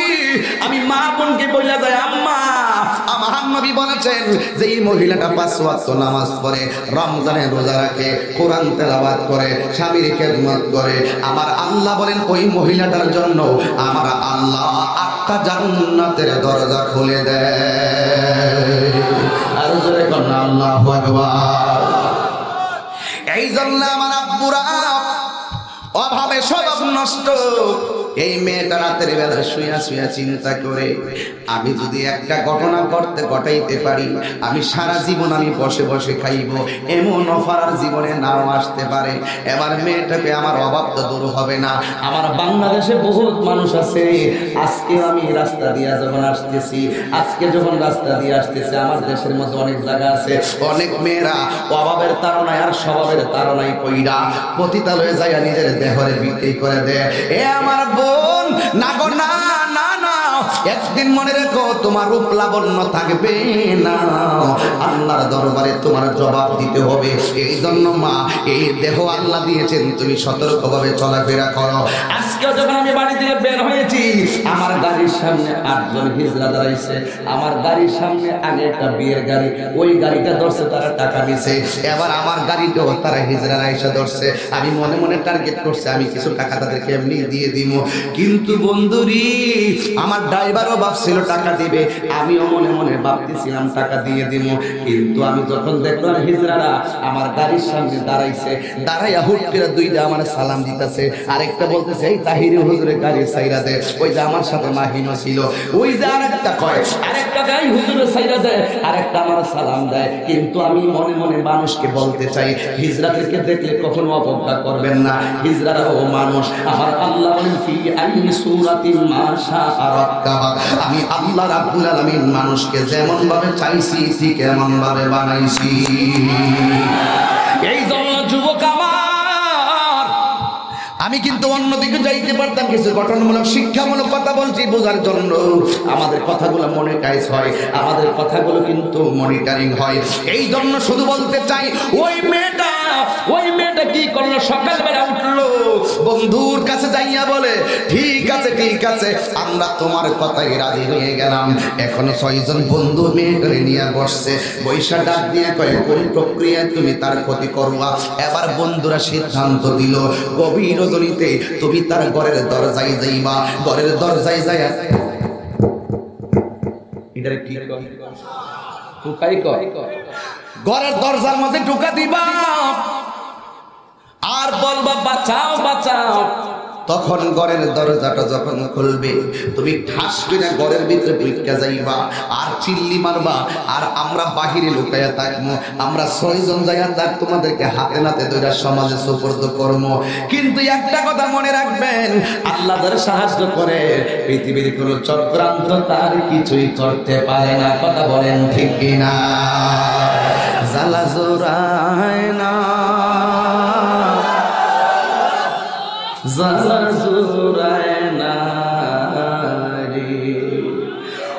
A: আমি মা বোনকে বইলা যাই, আম্মা আমার নবী বলেছেন যে এই মহিলাটা 5 ওয়াক্ত নামাজ পড়ে, রমজানে রোজা রাখে, কোরআন তেলাওয়াত করে, স্বামীর খেদমত করে, আমার আল্লাহ বলেন ওই মহিলাটার জন্য আমার আল্লাহ 8টা জান্নাতের দরজা খুলে দেয়। আর জোরে কোন আল্লাহু আকবার। এই জন্য আমার আব্বুরা অভাবে স্বভাব নষ্ট। এই মেয়েটা রাতের বেলা শুয়া শুয়া চিন্তা করে, আমি যদি একটা ঘটনা ঘটাইতে পারি, আমি সারা জীবন আমি বসে বসে খাইব, এমন অফার আর জীবনে নাও আসতে পারে। এবার মেয়েটাকে, আমার অভাব তো দূর হবে না। আমার বাংলাদেশে বহুত মানুষ আছে, আজকে আমি রাস্তা দিয়ে যখন আসতেছি, আমার দেশের মধ্যে অনেক জায়গা আছে, অনেক মেয়েরা অভাবের তাড়নায় আর স্বভাবের তাড়নায় পইড়া পতিতালয়ে যায় নিজের দেহরে বিক্রি করে দেয়। এ আমার বোন, না গো না না না, একদিন মনে রেখো তোমার রূপ লাবণ্য থাকবে না, আল্লাহর দরবারে তোমার জবাব দিতে হবে। এই জন্য মা, এই দেহ আল্লাহ দিয়েছেন, তুমি সতর্কভাবে চলাফেরা করো। আজকে যখন আমি বাড়ি থেকে বের হয়েছি, আমার গাড়ির সামনে 8 জন হিজড়া দাঁড়াইছে, আমার গাড়ির সামনে আগে একটা বিয়ের গাড়ি, ওই গাড়িটা ধরছে, তারা টাকা নিছে। এবার আমার গাড়িটাও তারা হিজড়ারা এসে ধরছে, আমি মনে মনে টার্গেট করছে আমি কিছু টাকা তাদেরকে এমনি দিয়ে দিব। কিন্তু বন্ধুরি, আমার ড্রাইভারও ভাবছিল টাকা দিবে, আমিও মনে মনে ভাবতেছিলাম টাকা দিয়ে দিব, কিন্তু আমি যখন দেখলাম হিজড়ারা আমার গাড়ির সামনে দাঁড়াইছে, দাঁড়াইয়া হুট করে দুইটা আমার সালাম দিতেছে, আরেকটা বলতেছে এই তাহিরি হুজুরের গাড়ি সাইরা দে, ওই যে আমার সাথে মাহিনও ছিল, ওই যে আরেকটা কয় আরেকটা গাড়ি হুজুরের সাইরা দে, আরেকটা আমার সালাম দেয়। কিন্তু আমি মনে মনে মানুষকে বলতে চাই, হিজড়াদেরকে দেখলে কখনো অবজ্ঞা করবেন না, হিজড়ারা ও মানুষ। আমার আল্লাহ বলেন ফি আইয়ি সূরাতিন মা শাআ রাক্কাবা, আমি আল্লাহ রাব্বুল আলামিন মানুষকে যেমন ভাবে চাইছি ঠিক এমন ভাবে বানাইছি। এই জন্য যুবক আমার, আমি কিন্তু অন্যদিকে যাইতে পারতাম, কিছু গঠনমূলক শিক্ষামূলক কথা বলছি বোঝার জন্য। আমাদের কথাগুলো মনিটাইজ হয়, আমাদের কথাগুলো কিন্তু মনিটরিং হয়। এই জন্য শুধু বলতে চাই, ওই মেয়েটা কি করলো, সকালবেলা উঠলো, বন্ধুর কাছে যাইয়া বলে ঠিক আছে আমরা তোমার কথাই রাজি হয়ে গেলাম। এখন 6 জন বন্ধু মেয়েটারে নিয়ে বসছে, বৈশা ডাক দিয়ে কয়ে কোন প্রক্রিয়ায় তুমি তার ক্ষতি করবা। এবার বন্ধুরা সিদ্ধান্ত দিল, গভীর রজনীতে তুমি তার ঘরের দরজায় যাইবা, ঘরের দরজায় যাইয়া এটারে কি কয় টুকাই কয়, ঘরের দরজার মধ্যে ঢুকা দিবা আর বলবা বাঁচাও বাঁচাও। তখন ঘরের দরজাটা যখন খুলবে, তুমি ঠাস করে ঘরের ভিতরে ঢুইকা যাইবা আর চিল্লি মারবা, আর আমরা বাহিরে লুকাইয়া থাকবো। আমরা 6 জন যাইয়া তার তোমাদেরকে হাতে নাতে ধরে সমাজে সুপর্দ করবো। কিন্তু একটা কথা মনে রাখবেন, আল্লাহ যার সাহায্য করে পৃথিবীর কোনো চক্রান্ত তার কিছুই করতে পারে না। কথা বলেন ঠিক কিনা? জ্বালা জোড়ায় না, জ্বালা জোড়ায় না রে,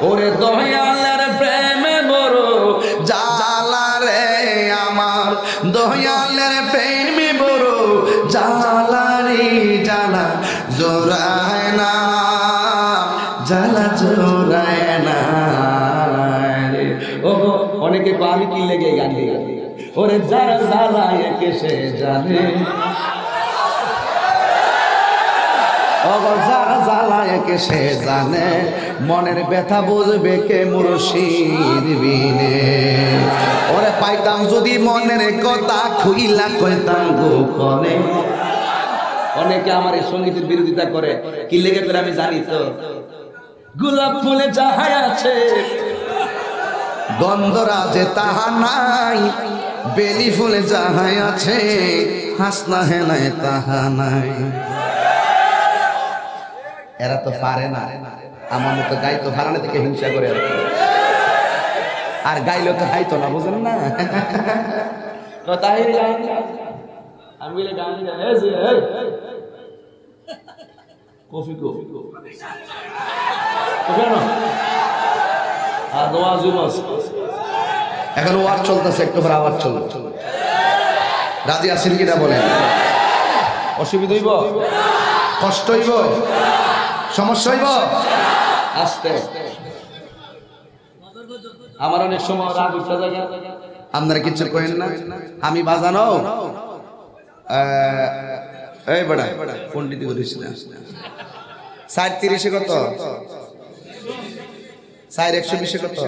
A: ওরে দয়ালের প্রেমে বড় জ্বালা রে আমার, দয়ালের প্রেমে বড় জ্বালা রে, জ্বালা জোড়ায় না, জ্বালা জোড়ায় না রে। ও অনেকে আমি কি লেগে গান গাই, ওরে যারা জ্বালায় কে সে জানে, যারা জ্বালায় কে সে জানে, মনের ব্যথা বুঝবে কে মুর্শিদ বিনে। ওরে পাইতাম যদি মনের কথা খুইলা কইতাম গোপনে। অনেকে আমার এই সঙ্গীতের বিরোধিতা করে, কি লেগে করে আমি জানি তো, গোলাপ ফুলে যাহা আছে গন্ধরাজে তাহা নাই, বেলি ফুলে যাহা আছে হাসনা হেনায় তাহা নাই। এরা তো পারে না, আমার মতো গাইতো ভাড়ানো থেকে হিংসা করে, আর গাইলে তো হাইতো না, বুঝেন না? এখন ওয়ার চলতেছে, একটু পর আওয়াজ চলবে। রাজি আছেন কিনা বলেন? অসুবিধা হইব, কষ্ট হইব, সমস্যা হইব? আস্তে আমার অনেক সময় রাগ উঠতে যায়, আপনারা কিছু করেন না। আমি বাজানো এই বড়া পন্ডিতি করিস না। 4:30 কত? 4:120 কত?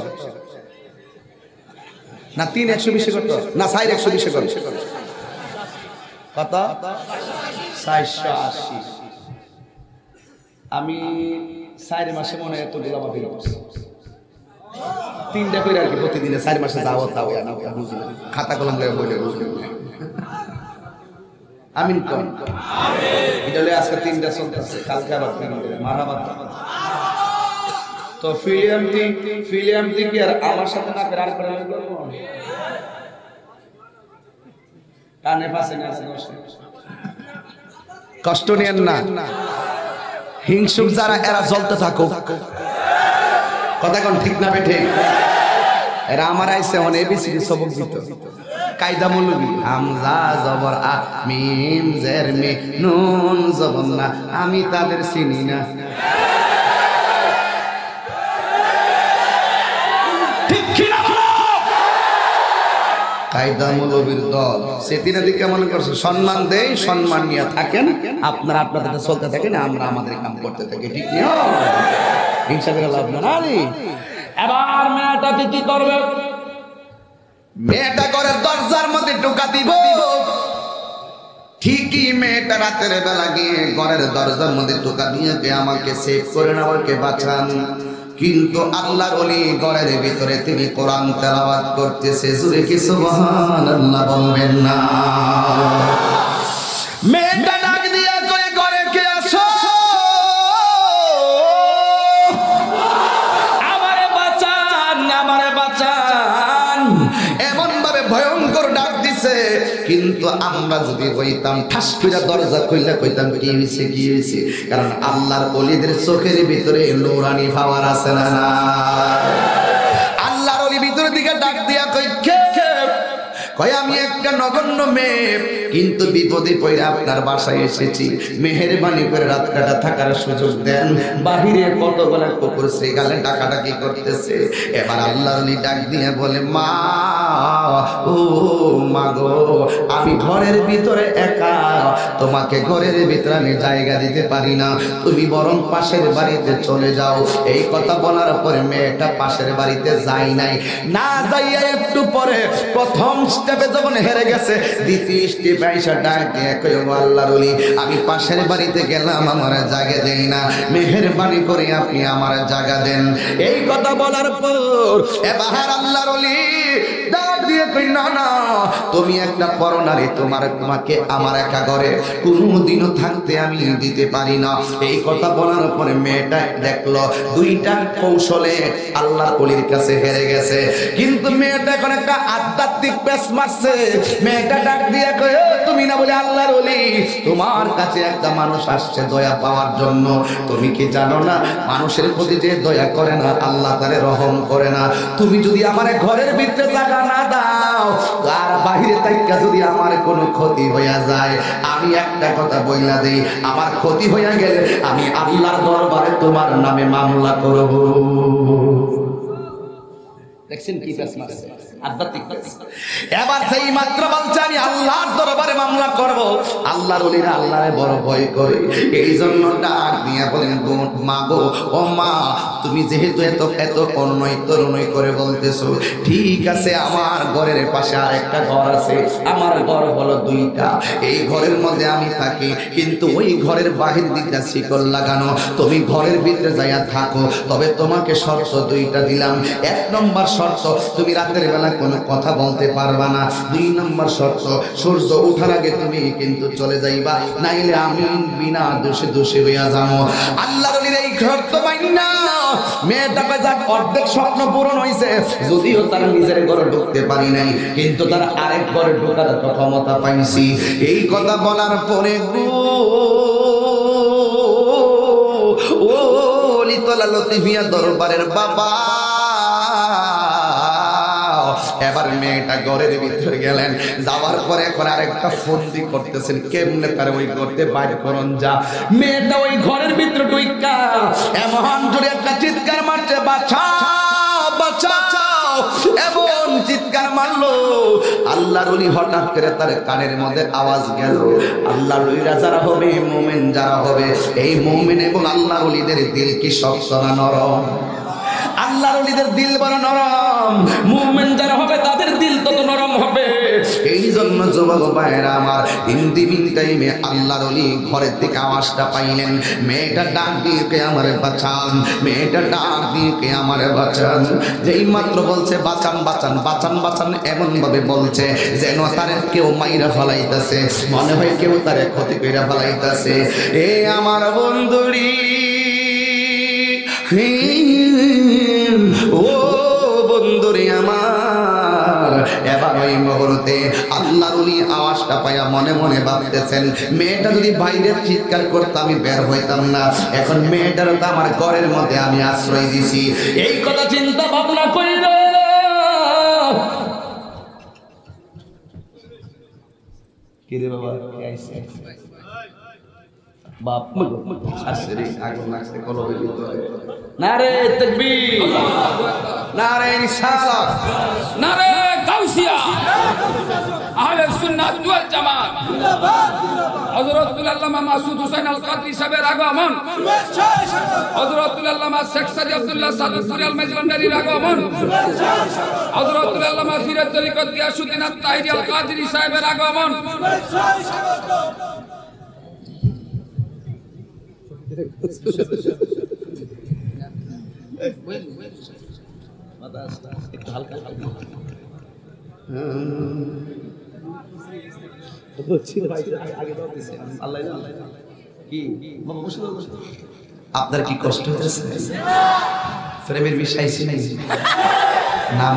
A: না 3:120 কত? না 4:120 কত? কত? 480। আমি 4 মাসে মনে হয় এতগুলো মাফি করছি, 3টা করে আর কি প্রতিদিনে 4 মাসে যাওয়া তাও বুঝি না, খাতা কলম করে বলে আমিন কম। এটা হলে আজকে 3টা চলতেছে, কালকে আবার মারামার। তো ফিলিয়াম কি আর আমার সাথে না করে আর করে আমি করবো? কানে পাশে না, কষ্ট নেন না। হিংসুক যারা, এরা জ্বলতে থাকুক। কথা কোন ঠিক না বেঠে? এরা আমার আইসে অনেক বেশি সবক দিত, কায়দা মৌলবী। হামজা জবর আ, মিম জের মি, নুন জবর না, আমি তাদের চিনি না। কায়দা মৌলবীর দল সেদিনের দিকে মনে করছে সম্মান দেয়, সম্মান নিয়ে থাকেন, আপনারা আপনাদের চলতে থাকেন, আমরা আমাদের কাম করতে থাকি। ঠিক না? হিংসা করে লাভ না রে। এবার মেয়েটাকে কি করবে? মেয়েটা ঘরের দরজার মধ্যে ঢোকা দিব। ঠিকই মেয়েটা রাতের বেলা গিয়ে ঘরের দরজার মধ্যে ঢোকা দিয়ে আমাকে সেভ করেন, আমাকে বাঁচান। কিন্তু আল্লাহর ওলি ঘরের ভিতরে তিনি কোরআন তেলাওয়াত করতেছে। জোরে কি সুবহানাল্লাহ বলবেন না? মেয়েটা ডাক দিয়া কই ঘরে কে আসো, আমারে বাঁচান, আমারে বাঁচান। এমন ভাবে ভয়ঙ্কর ডাক দিছে। কিন্তু আমরা যদি হইতাম ঠাস করে দরজা খুইলা কইতাম কি হইছে, কি হইছে। কারণ আল্লাহর ওলিদের চোখের ভিতরে নূরানি পাওয়ার আছে না? আল্লাহর ওলি ভিতরের দিকে ডাক দিয়া কই কে? কই আমি একটা নগণ্য মেয়ে, কিন্তু বিপদে পড়ে আপনার বাসায় এসেছি। মেহেরবানি করে রাত কাটা থাকার সুযোগ দেন। বাহিরে কতগুলা কুকুর শ্রীগালে ডাকাডাকি করতেছে। এবার আল্লাহর ওলি ডাক দিয়ে বলে, মা, ও মা গো, আমি ঘরের ভিতরে একা, তোমাকে ঘরের ভিতরে আমি জায়গা দিতে পারি না, তুমি বরং পাশের বাড়িতে চলে যাও। এই কথা বলার পরে মেয়েটা পাশের বাড়িতে যায় নাই। না যাইয়া একটু পরে প্রথম স্টেপে যখন হেরে গেছে, দ্বিতীয় স্টেপে আইসা ডাক দিয়ে কই, আল্লাহর ওলি আমি পাশের বাড়িতে গেলাম, আমার জায়গা দেই না, মেহেরবানি করে আপনি আমার জায়গা দেন। এই কথা বলার পর এবার আল্লাহর ওলি ডাক দিয়ে কই, না না, তুমি একটা পরনারী, তোমাকে আমার একা ঘরে কোনোদিনও থাকতে আমি দিতে পারি না। এই কথা বলার পরে মেয়েটা দেখলো দুইটা কৌশলে আল্লাহর ওলির কাছে হেরে গেছে। কিন্তু মেয়েটা এখন একটা আধ্যাত্মিক পেশ মারছে। মেয়েটা ডাক দিয়ে কয়, তুমি না বলে আল্লাহর ওলি, তোমার কাছে একটা মানুষ আসছে দয়া পাওয়ার জন্য। তুমি কি জানো না, মানুষের প্রতি যে দয়া করে না আল্লাহ তারে রহম করে না। তুমি যদি আমার ঘরের ভিতরে জায়গা না দাও আর বাহিরে থাইকা যদি আমার কোনো ক্ষতি হইয়া যায়, আমি একটা কথা বইলা দেই, আমার ক্ষতি হইয়া গেলে আমি আল্লাহর দরবারে তোমার নামে মামলা করব। দেখছেন কি পেশ মারছে? আধ্যাত্মিক পেশ। এবার সেই মাত্র বলছে আমি আল্লাহর দরবারে মামলা করব। আল্লাহর ওলিরা আল্লাহরে বড় ভয় করে, এই জন্য ডাক দিয়ে বলেন, মা গো, ও মা, তুমি যেহেতু এত এত অন্যায় তরুণই করে বলতেছো, ঠিক আছে, আমার ঘরের পাশে আরেকটা ঘর আছে, আমার ঘর হলো দুইটা, এই ঘরের মধ্যে আমি থাকি, কিন্তু ওই ঘরের বাহির দিকটা শিকল লাগানো, তুমি ঘরের ভিতরে যাইয়া থাকো, তবে তোমাকে শর্ত দুইটা দিলাম। এক নম্বর শর্ত, তুমি রাতের বেলা কোনো কথা বলতে পারবা না। 2 নম্বর শর্ত, সূর্য ওঠার আগে তুমি কিন্তু চলে যাইবা, নাইলে আমি বিনা দোষে দোষী হইয়া যাবো। আল্লাহর ওলির এই শর্ত মাইনা মেয়েটা যাক অর্ধেক স্বপ্ন পূরণ হইছে। যদিও তারা নিজের ঘরে ঢুকতে পারি নাই, কিন্তু তারা আরেক ঘরে ঢোকার ক্ষমতা পাইছি। এই কথা বলার পরে ও লিতলা লতিফিয়া দরবারের বাবা, এবার মেয়েটা ঘরের ভিতরে গেলেন। যাওয়ার পরে এখন আরেকটা ফন্দি করতেছেন, কেমনে তার ওই করতে বাইর করন যা। মেয়েটা ওই ঘরের ভিতরে ঢুইকা এমন জোরে একটা চিৎকার মারছে, বাঁচাও বাঁচাও, এমন চিৎকার মারলো। আল্লাহর ওলি হঠাৎ করে তার কানের মধ্যে আওয়াজ গেল, আল্লাহর ওলিরা যারা হবে, মুমিন যারা হবে, এই মুমিন এবং আল্লাহর ওলিদের দিল কি শক্ত না নরম? আল্লাহর ওলিদের দিল বড় নরম, মুমিন যারা হবে তাদের দিল তত নরম হবে। এই জন্য যুবক ভাইরা আমার, ইন্দিমিন টাইমে আল্লাহর ওলি ঘরের থেকে আওয়াজটা পাইলেন, মেয়েটা ডাক দিয়ে কে আমারে বাঁচান, মেয়েটা ডাক দিয়ে কে আমারে বাঁচান। যেই মাত্র বলছে বাঁচান বাঁচান বাঁচান বাঁচান, এমন ভাবে বলছে যেন তারে কেউ মাইরা ফেলাইতেছে, মনে হয় কেউ তারে ক্ষতি কইরা ফেলাইতেছে। এ আমার বন্ধুরি, ও বন্ধুরে আমার, এবার ওই মুহূর্তে আল্লাহর ওলি আওয়াজটা পাইয়া মনে মনে ভাবতেছেন, মেয়েটা যদি বাইরে চিৎকার করতো আমি বের হইতাম না, এখন মেয়েটার তো আমার ঘরের মধ্যে আমি আশ্রয় দিছি। এই কথা চিন্তা ভাবনা কইল, কি রে বাবা, বাপ আসরে আগুন লাগছে কলবের ভিতরে। নারে তাকবীর, নারে রিসালাত,
B: নারে গাউসিয়া। আহলে সুন্নাত ওয়াল জামাত হযরতুল আল্লামা মাসুদ হোসেন আল কাদরি সাহেবের আগমন, হযরতুল আল্লামা শেখ সাদি আব্দুল্লাহ সাদুসুরি আল মাজলান্ডারির আগমন, হযরতুল আল্লামা ফিরাদ তরিকত গিয়াসউদ্দিন আত তাহিরি আল কাদরি সাহেবের আগমন।
A: আপনার কি কষ্ট হচ্ছে? প্রেমের বিষয় না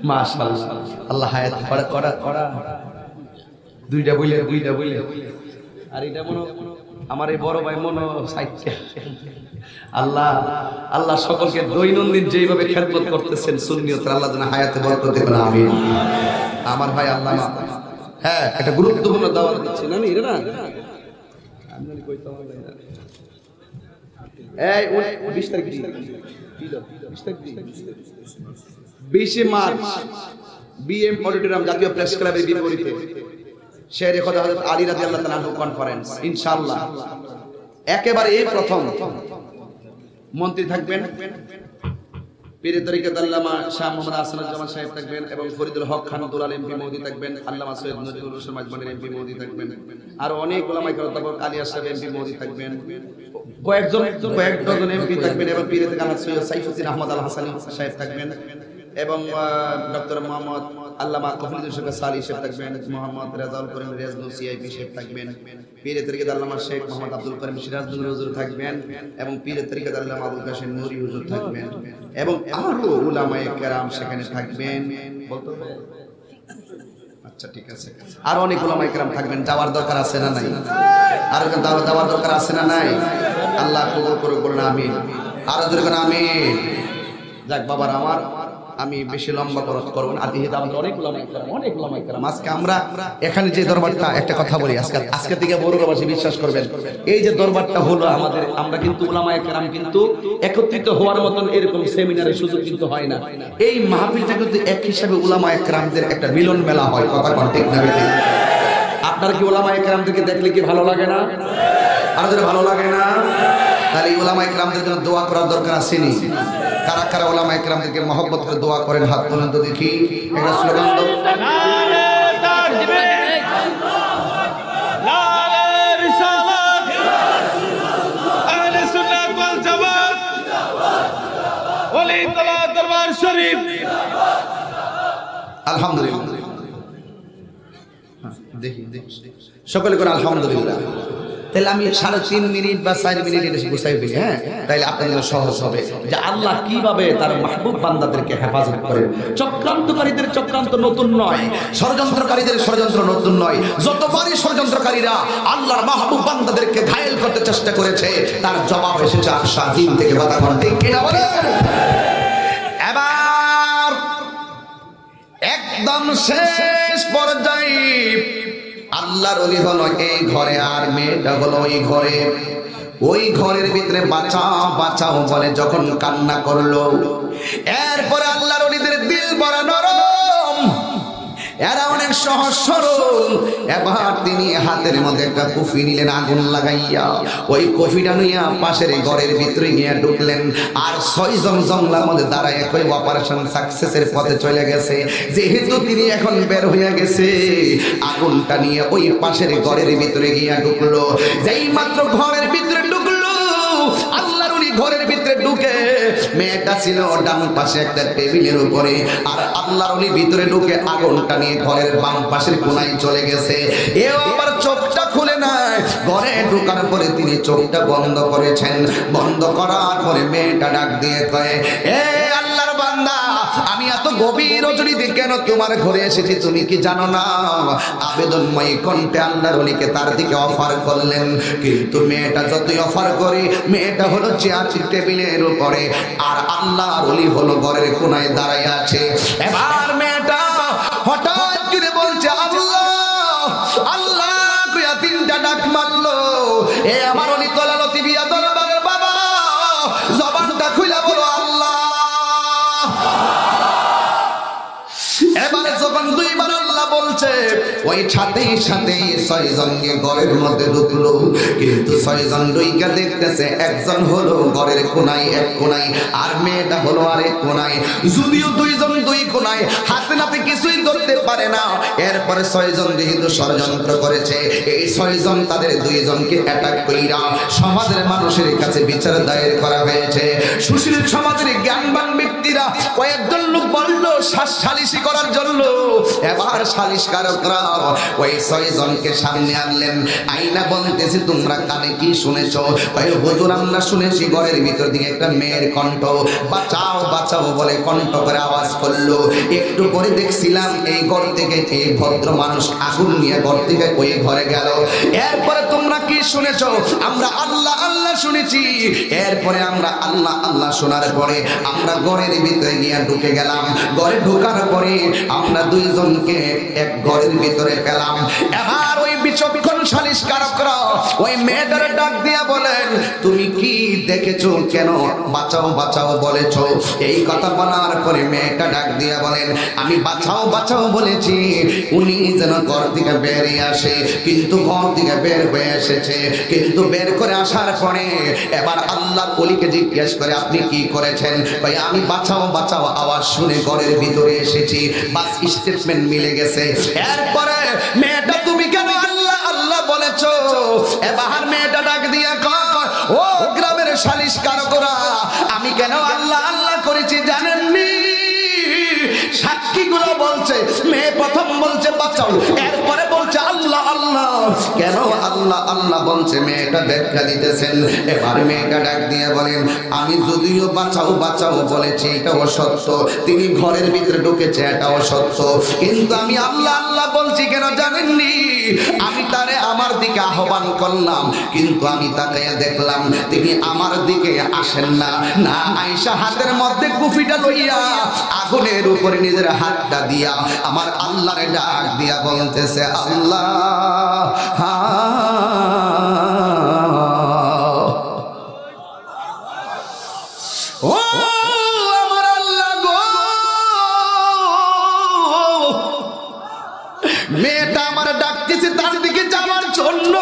A: মাশাআল্লাহ, আল্লাহ হায়াত করা করা দুইটা বইলে আর এটা মনে আমার এই বড় ভাই মনে সাইটে আল্লাহ আল্লাহ সকলকে দৈনন্দিন যেভাবে খেদমত করতেছেন সুন্নিয়তের আল্লাহ যেন হায়াতে বরকত দেন, আমিন। আমার ভাই আল্লাহ হ্যাঁ একটা গুরুত্বপূর্ণ দাওয়াত দিচ্ছে না এটা না আমি কইতাম এই 20 তারিখ 20 মার্চ বিএম অডিটোরিয়াম জাতীয় প্রেস ক্লাবের বিপরীতে শেরে খোদা হযরত আলী রাদিয়াল্লাহু তাআলা আনহু কনফারেন্স ইনশাআল্লাহ। একেবারে এই প্রথম মন্ত্রী থাকবেন পীরে তরিকত আল্লামা শাহ মোহাম্মদ আহসানুজ্জামান সাহেব থাকবেন এবং ফরিদুল হক খান দুলাল এমপি মহোদয় থাকবেন, আল্লামা সৈয়দ নজরুল হোসেন মাজমানের এমপি মহোদয় থাকবেন, আর অনেক ওলামায়ে কেরাম তারপর আলী আশরাফ এমপি মহোদয় থাকবেন, কয়েক ডজন এমপি থাকবেন এবং পীরে থেকে আল্লাহ সৈয়দ সাইফুদ্দিন আহমদ আল হাসানী সাহেব থাকবেন এবং ডক্টর মোহাম্মদ আল্লামা কফিলুদ্দিন শেখ সালি সাহেব থাকবেন, মোহাম্মদ রেজাউল করিম রেজনু সিআইপি সাহেব থাকবেন, পীরে তরিকত আল্লামা শেখ মোহাম্মদ আব্দুল করিম সিরাজ নূর হুজুর থাকবেন এবং পীরে তরিকত আল্লামা আবুল কাশেম নূরি হুজুর থাকবেন এবং আরো উলামায়ে কেরাম সেখানে থাকবেন। বলতে হবে আচ্ছা ঠিক আছে, আর অনেক উলামায়ে কেরাম থাকবেন। যাওয়ার দরকার আছে না নাই? আর যাওয়ার দরকার আছে না নাই? আল্লাহ কবুল করুক, বলুন আমিন। আর জোরে বলুন আমিন। যাক বাবার আমার আমি বেশি লম্বা করব না, আর এই দাম অনেক উলামায়ে কেরাম আজকে আমরা এখানে যে দরবারটা একটা কথা বলি আজকে থেকে বড়ুরাবাসী বিশ্বাস করবেন এই যে দরবারটা হলো আমাদের, আমরা কিন্তু উলামায়ে কেরাম কিন্তু একত্রিত হওয়ার মতন এরকম সেমিনারের সুযোগ কিন্তু হয় না। এই মাহফিলটা কিন্তু এক হিসাবে উলামায়ে কেরামদের একটা মিলন মেলা হয়, কথা কোন ঠিক না বেঠিক? আপনার কি উলামায়ে কেরামদেরকে দেখলে কি ভালো লাগে না? আর যদি ভালো লাগে না তাহলে উলামায়ে কেরামদের জন্য দোয়া করার দরকার আছে নি? কারা কারা উলামায়ে কেরামদেরকে মহব্বত করে দোয়া করেন হাত তুলেন তো দেখি, একটা স্লোগান দাও। নারে তাকবীর, নারে রিসালাত, আহলে সুন্নাত ওয়াল জামাত, ওলি তাআলা দরবার শরীফ। আলহামদুলিল্লাহ, দেখি সকলে করে আলহামদুলিল্লাহ। তাহলে আমি 3.5 মিনিট বা 4 মিনিট এটা বুঝাই ফেলি, হ্যাঁ তাইলে আপনাদের সহজ হবে যে আল্লাহ কিভাবে তার মাহবুব বান্দাদেরকে হেফাজত করেন। চক্রান্তকারীদের চক্রান্ত নতুন নয়, ষড়যন্ত্রকারীদের ষড়যন্ত্র নতুন নয়। যতবারই ষড়যন্ত্রকারীরা আল্লাহর মাহবুব বান্দাদেরকে ঘায়েল করতে চেষ্টা করেছে তার জবাব এসেছে আরশাদিন থেকে। কথা কোন ঠিক কিনা বলেন? এবার একদম শেষ পর্যায়ে আল্লাহর ওলি হলো এই ঘরে আর মেয়েটা হলো ওই ঘরে। ওই ঘরের ভিতরে বাঁচাও বাঁচাও বলে যখন কান্না করলো, এরপরে আল্লাহর ওলিদের দিল বড় নরম, এরা অনেক সহজ সরল। এবার তিনি হাতের মধ্যে একটা কফি নিলেন, আগুন লাগাইয়া ওই কফিটা নিয়ে পাশের ঘরের ভিতরে গিয়ে ঢুকলেন। আর 6 জন জঙ্গলার মধ্যে দাঁড়ায় একই অপারেশন সাকসেসের পথে চলে গেছে। যেহেতু তিনি এখন বের হয়ে গেছে, আগুনটা নিয়ে ওই পাশের ঘরের ভিতরে গিয়ে ঢুকলো। যেই মাত্র ঘরের ভিতরে ঢুকলো, আল্লাহর ওলি ঘরের ভিতরে ঢুকে মেয়েটা ছিল ডান পাশে একটা টেবিলের উপরে, আর আল্লাহর ওলি ভিতরে ঢুকে আগুনটা নিয়ে ঘরের বাম পাশের কোণায় চলে গেছে। এও আবার চোখটা খুলে নাই, ঘরে ঢোকার পরে তিনি চোখটা বন্ধ করেছেন। বন্ধ করার পরে মেয়েটা ডাক দিয়ে কয়, এ আল্লাহর বান্দা, আমি এত গভীর রজনীতে কেন তোমার ঘরে এসেছি তুমি কি জানো না? আবেদনময়ী কণ্ঠে আল্লাহর ওলিকে তার দিকে অফার করলেন। কিন্তু মেয়েটা যতই অফার করে, মেয়েটা হলো চেয়ার টেবিলের উপরে, আর আল্লাহর ওলি হলো ঘরের কোণায় দাঁড়ায় আছে। এবার মেয়েটা হঠাৎ করে বলছে, আল্লাহ আল্লাহ কইয়া 3টা ডাক মারলো। এ আমার ওলি তলালতি বিয়া দরবারের বাবা, জবানটা খুলে বলো আল্লাহ। এবারে যখন 2বার আল্লাহ আল্লাহ বলছে ওই সাথে সাথে 6 জনকে ঘরের মধ্যে ঢুকলো, কিন্তু 6 জন ঢুইকা দেখতেছে একজন হলো ঘরের কোনায় এক কোনায়, আর মেয়েটা হলো আরেক কোনায়। যদিও 2 জন 2 কোনায়, হাতে নাতে কিছুই ধরতে পারে না। এরপরে 6 জন যেহেতু ষড়যন্ত্র করেছে, এই 6 জন তাদের 2 জনকে অ্যাটাক কইরা সমাজের মানুষের কাছে বিচার দায়ের করা হয়েছে। সুশীল সমাজের জ্ঞানবান ব্যক্তিরা কয়েকজন লোক বলল সালিশি করার জন্য। এবার সালিশকারকরা ওই 6 জনকে সামনে আনলেন, আইনা বলতেছে তোমরা কানে কি শুনেছো? কয় হুজুর আমরা শুনেছি ঘরের ভিতর দিকে একটা মেয়ের কণ্ঠ, বাঁচাও বাঁচাও বলে কণ্ঠ করে আওয়াজ করলো। একটু করে দেখছিলাম এই ঘর থেকে এই ভদ্র মানুষ আগুন নিয়ে ঘর থেকে ওই ঘরে গেল। এরপরে তোমরা কি শুনেছো? আমরা আল্লাহ আল্লাহ শুনেছি। এরপরে আমরা আল্লাহ আল্লাহ শোনার পরে আমরা ঘরের ভিতরে গিয়ে ঢুকে গেলাম। ঘরে ঢোকার পরে আমরা 2 জনকে এক ঘরের ভিতরে পেলাম। এবার ওই বিচক্ষণ সালিশকারকরা ওই মেয়েটার ডাক দিয়া বলেন তুমি কি দেখেছো, কেন বাঁচাও বাঁচাও বলেছো? এই কথা বলার পরে মেয়েটা ডাক দিয়া বলেন আমি বাঁচাও বাঁচাও বলেছি, উনি যেন ঘর থেকে বেরিয়ে আসে, কিন্তু ঘর থেকে বের হয়ে এসেছে। কিন্তু বের করে আসার পরে এবার আল্লাহ ওলিকে জিজ্ঞেস করে আপনি কি করেছেন? ভাই আমি বাঁচাও বাঁচাও আওয়াজ শুনে ঘরের ভিতরে এসেছি, বাস স্টেটমেন্ট মিলে গেছে। এরপরে মেয়েটা তুমি কেন আল্লাহ আল্লাহ বলেছো? এবার মেয়েটা ডাক দিয়া কয় ও গ্রামের সালিশকারকরা আমি কেন আল্লাহ আল্লাহ করেছি জানেননি? সাক্ষীগুলো বলছে মেয়ে প্রথম বলছে বাঁচাও, এরপরে বলছে আল্লাহ আল্লাহ। কেন আল্লাহ আল্লাহ বলছে মেয়েটা ব্যাখ্যা দিতেছেন। এবার মেয়েটা ডাক দিয়ে বলেন আমি যদিও বাঁচাও বাঁচাও বলেছি এটাও সত্য, তিনি ঘরের ভিতরে ঢুকেছে এটাও সত্য, কিন্তু আমি আল্লাহ আল্লাহ বলছি কেন জানেননি? আমি তারে আমার দিকে আহ্বান করলাম, কিন্তু আমি তাকে দেখলাম তিনি আমার দিকে আসেন না। না আয়েশা হাতের মধ্যে কুফিটা লইয়া আগুনের উপরে নিজের হাতটা দিয়া আমার আল্লাহরে ডাক দিয়া বলতেছে আল্লাহ ও আমার আল্লাহ গো, মেয়েটা আমার ডাকতেছে তার দিকে যাওয়ার জন্য।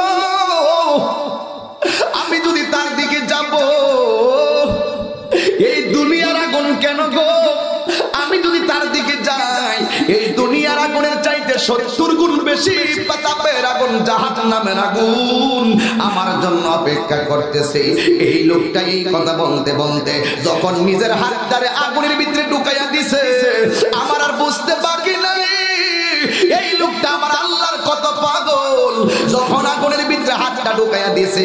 A: আমি যদি তার দিকে যাব এই দুনিয়ার আগুন কেন গো? আমি যদি তার দিকে যাই এই দুনিয়ার আগুনের চাইতে 70 গুণ বেশি তাপের আগুন জাহান্নামের আগুন আমার জন্য অপেক্ষা করতেছে। এই লোকটা এই কথা বলতে বলতে যখন নিজের হাতটারে আগুনের ভিতরে ঢুকাইয়া দিছে আমার আর বুঝতে বাকি নাই এই লোকটা আমার আল্লাহর কত পাগল। যখন আগুনের ভিতরে হাতটা ঢুকাইয়া দিয়েছে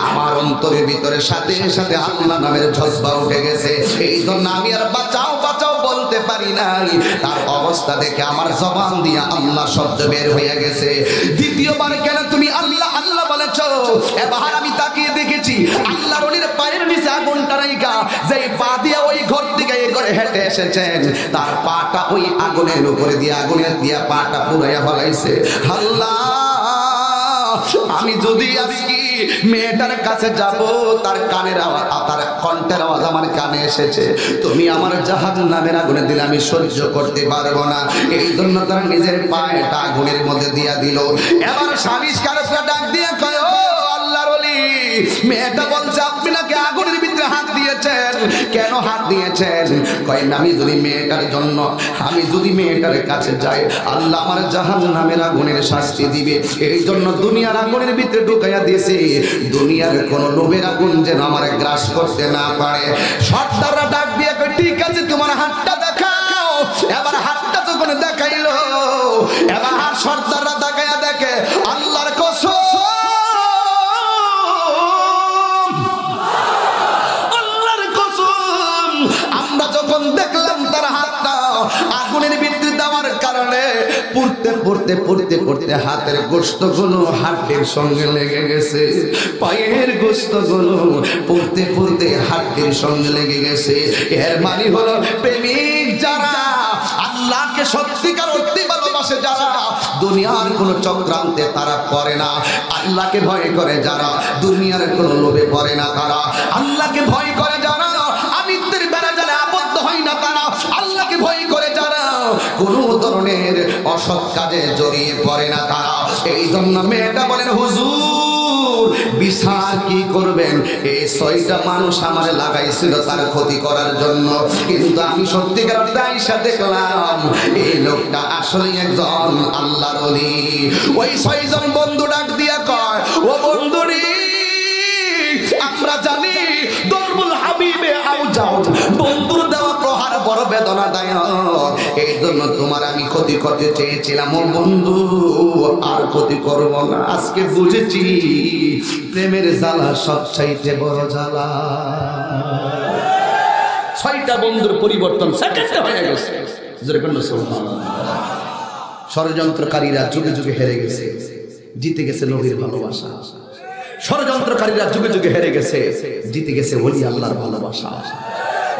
A: আমার অন্তরের ভিতরে সাথে সাথে আল্লাহ নামের জজবা উঠে গেছে। এই জন্য আমি আর বাঁচাও বাঁচাও বলতে পারি নাই। তার অবস্থা দেখে আমার জবান দিয়ে আল্লাহ শব্দ বের হয়ে গেছে। দ্বিতীয়বার কেন তুমি আল্লাহ আল্লাহ বলেছো? এবার আমি তাকিয়ে দেখেছি আল্লাহর ওলির পায়ের নিচে আগুনটা রাইখা যেই পা দিয়ে ওই ঘর থেকে এই ঘরে হেঁটে এসেছেন তার পাটা ওই আগুনের উপরে দিয়ে আগুনের দিয়া পাটা পুরাইয়া ফলাইছে। আল্লাহ আমি যদি আজকে মেয়েটার কাছে যাব তার কানের আওয়াজ তার কণ্ঠের আওয়াজ আমার কানে এসেছে, তুমি আমার জাহান্নামের আগুনে দিলে আমি সহ্য করতে পারবো না। এই জন্য তার নিজের পায়েটা আগুনের মধ্যে দিয়া দিল। এবার সালিশকারকরা ডাক দিয়ে কয় ও আল্লাহর ওলি, মেয়েটা বলছে আপনি নাকি আগুনের ভিতরে হাত দিয়েছেন, কেন হাত দিয়েছেন? কয় আমি যদি মেয়েটার জন্য আমি যদি মেয়েটার কাছে যাই আল্লাহ আমার জাহান্নামের আগুনের শাস্তি দিবে, এই জন্য দুনিয়ার আগুনের ভিতরে ঢুকাইয়া দিয়েছে, দুনিয়ার কোন লোভের আগুন যেন আমার গ্রাস করতে না পারে। সর্দাররা ডাক দিয়ে কয় ঠিক আছে তোমার হাতটা দেখাও। এবার হাতটা যখন দেখাইলো এবার হাত সর্দাররা দেখাইয়া দেখে আল্লাহর কসম আমরা যখন দেখলাম তার হাতটা আগুনের ভিতরে দেওয়ার কারণে পড়তে পড়তে পড়তে পড়তে হাতের গোশতগুলো হাড়ের সঙ্গে লেগে গেছে, পায়ের গোশতগুলো পড়তে পড়তে হাড়ের সঙ্গে লেগে গেছে। এর মানে হলো প্রেমিক যারা আল্লাহকে সত্যিকার অর্থে ভালোবাসে, যারা দুনিয়ার কোন চক্রান্তে তারা পড়ে না, আল্লাহকে ভয় করে যারা দুনিয়ার কোন লোভে পড়ে না, তারা আল্লাহকে ভয় করে যারা আমিত্বের বেড়া জালে আবদ্ধ হয় না, তারা আল্লাহকে ভয় করে যারা কোনো ধরনের অসৎ কাজে জড়িয়ে পড়ে না তারা। এই জন্য মেয়েটা বলেন হুজুর বিচার কি করবেন? এই 6টা মানুষ আমার লাগাইছিল তার ক্ষতি করার জন্য, কিন্তু আমি সত্যিকার আয়েশা দেখলাম এই লোকটা আসলে একজন আল্লাহর ওলি। ওই 6 জন বন্ধু ডাক দিয়া কয়, ও বন্ধুরি আমরা জানি দরবুল হাবিবে আউজাউ, বন্ধুর দেওয়া প্রহার বড় বেদনাদায়ক, এই জন্য তোমার আমি ক্ষতি করতে চেয়েছিলাম ও বন্ধু, আর ক্ষতি করব না। আজকে বুঝেছি প্রেমের জ্বালা সবচাইতে বড় জ্বালা। 6টা বন্ধুর পরিবর্তন সেকেন্ডে হয়ে গেছে। ষড়যন্ত্রকারীরা যুগে যুগে হেরে গেছে, জিতে গেছে নবীর ভালোবাসা। ষড়যন্ত্রকারীরা যুগে যুগে হেরে গেছে, জিতে গেছে ওলি আল্লাহর ভালোবাসা।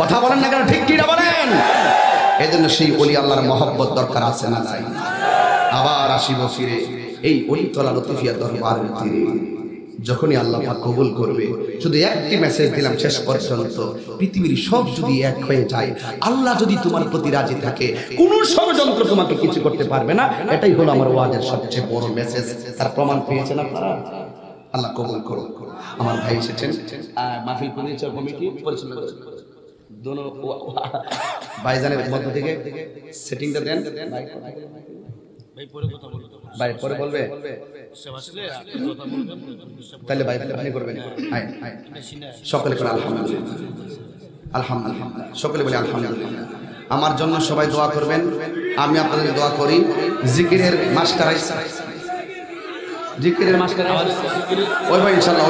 A: কথা বলেন না কেন? ঠিক কি না বলেন? এই জন্য সেই ওলি আল্লাহর মহব্বত দরকার আছে না নাই? আবার আসিব ফিরে এই ওলিতলা লতিফিয়া দরবারের তীরে। যখনই আল্লাহ পাক কবুল করবে, শুধু একটি মেসেজ দিলাম শেষ পর্যন্ত, পৃথিবীর সব যদি এক হয়ে যায়, আল্লাহ যদি তোমার প্রতি রাজি থাকে, কোন ষড়যন্ত্র তোমাকে কিছু করতে পারবে না। এটাই হলো আমার ওয়াজের সবচেয়ে বড় মেসেজ। তার প্রমাণ পেয়েছেন আপনারা। আল্লাহ কবুল করুন। আমার ভাই এসেছেন মাহফিল পরিচালনা কমিটি পরিচালনা করে দোনো ভাইজানের মধ্য থেকে সেটিংটা দেন। ভাই পরে বলবে তাহলে ভাই আপনি করবেন। সকলে করে আলহামদুলিল্লাহ, আলহামদুলিল্লাহ, সকলে বলে আলহামদুলিল্লাহ। আমার জন্য সবাই দোয়া করবেন, আমি আপনাদের দোয়া করি। জিকিরের মাস্টার জিকিরের মাস্টার ওই ভাই ইনশাআল্লাহ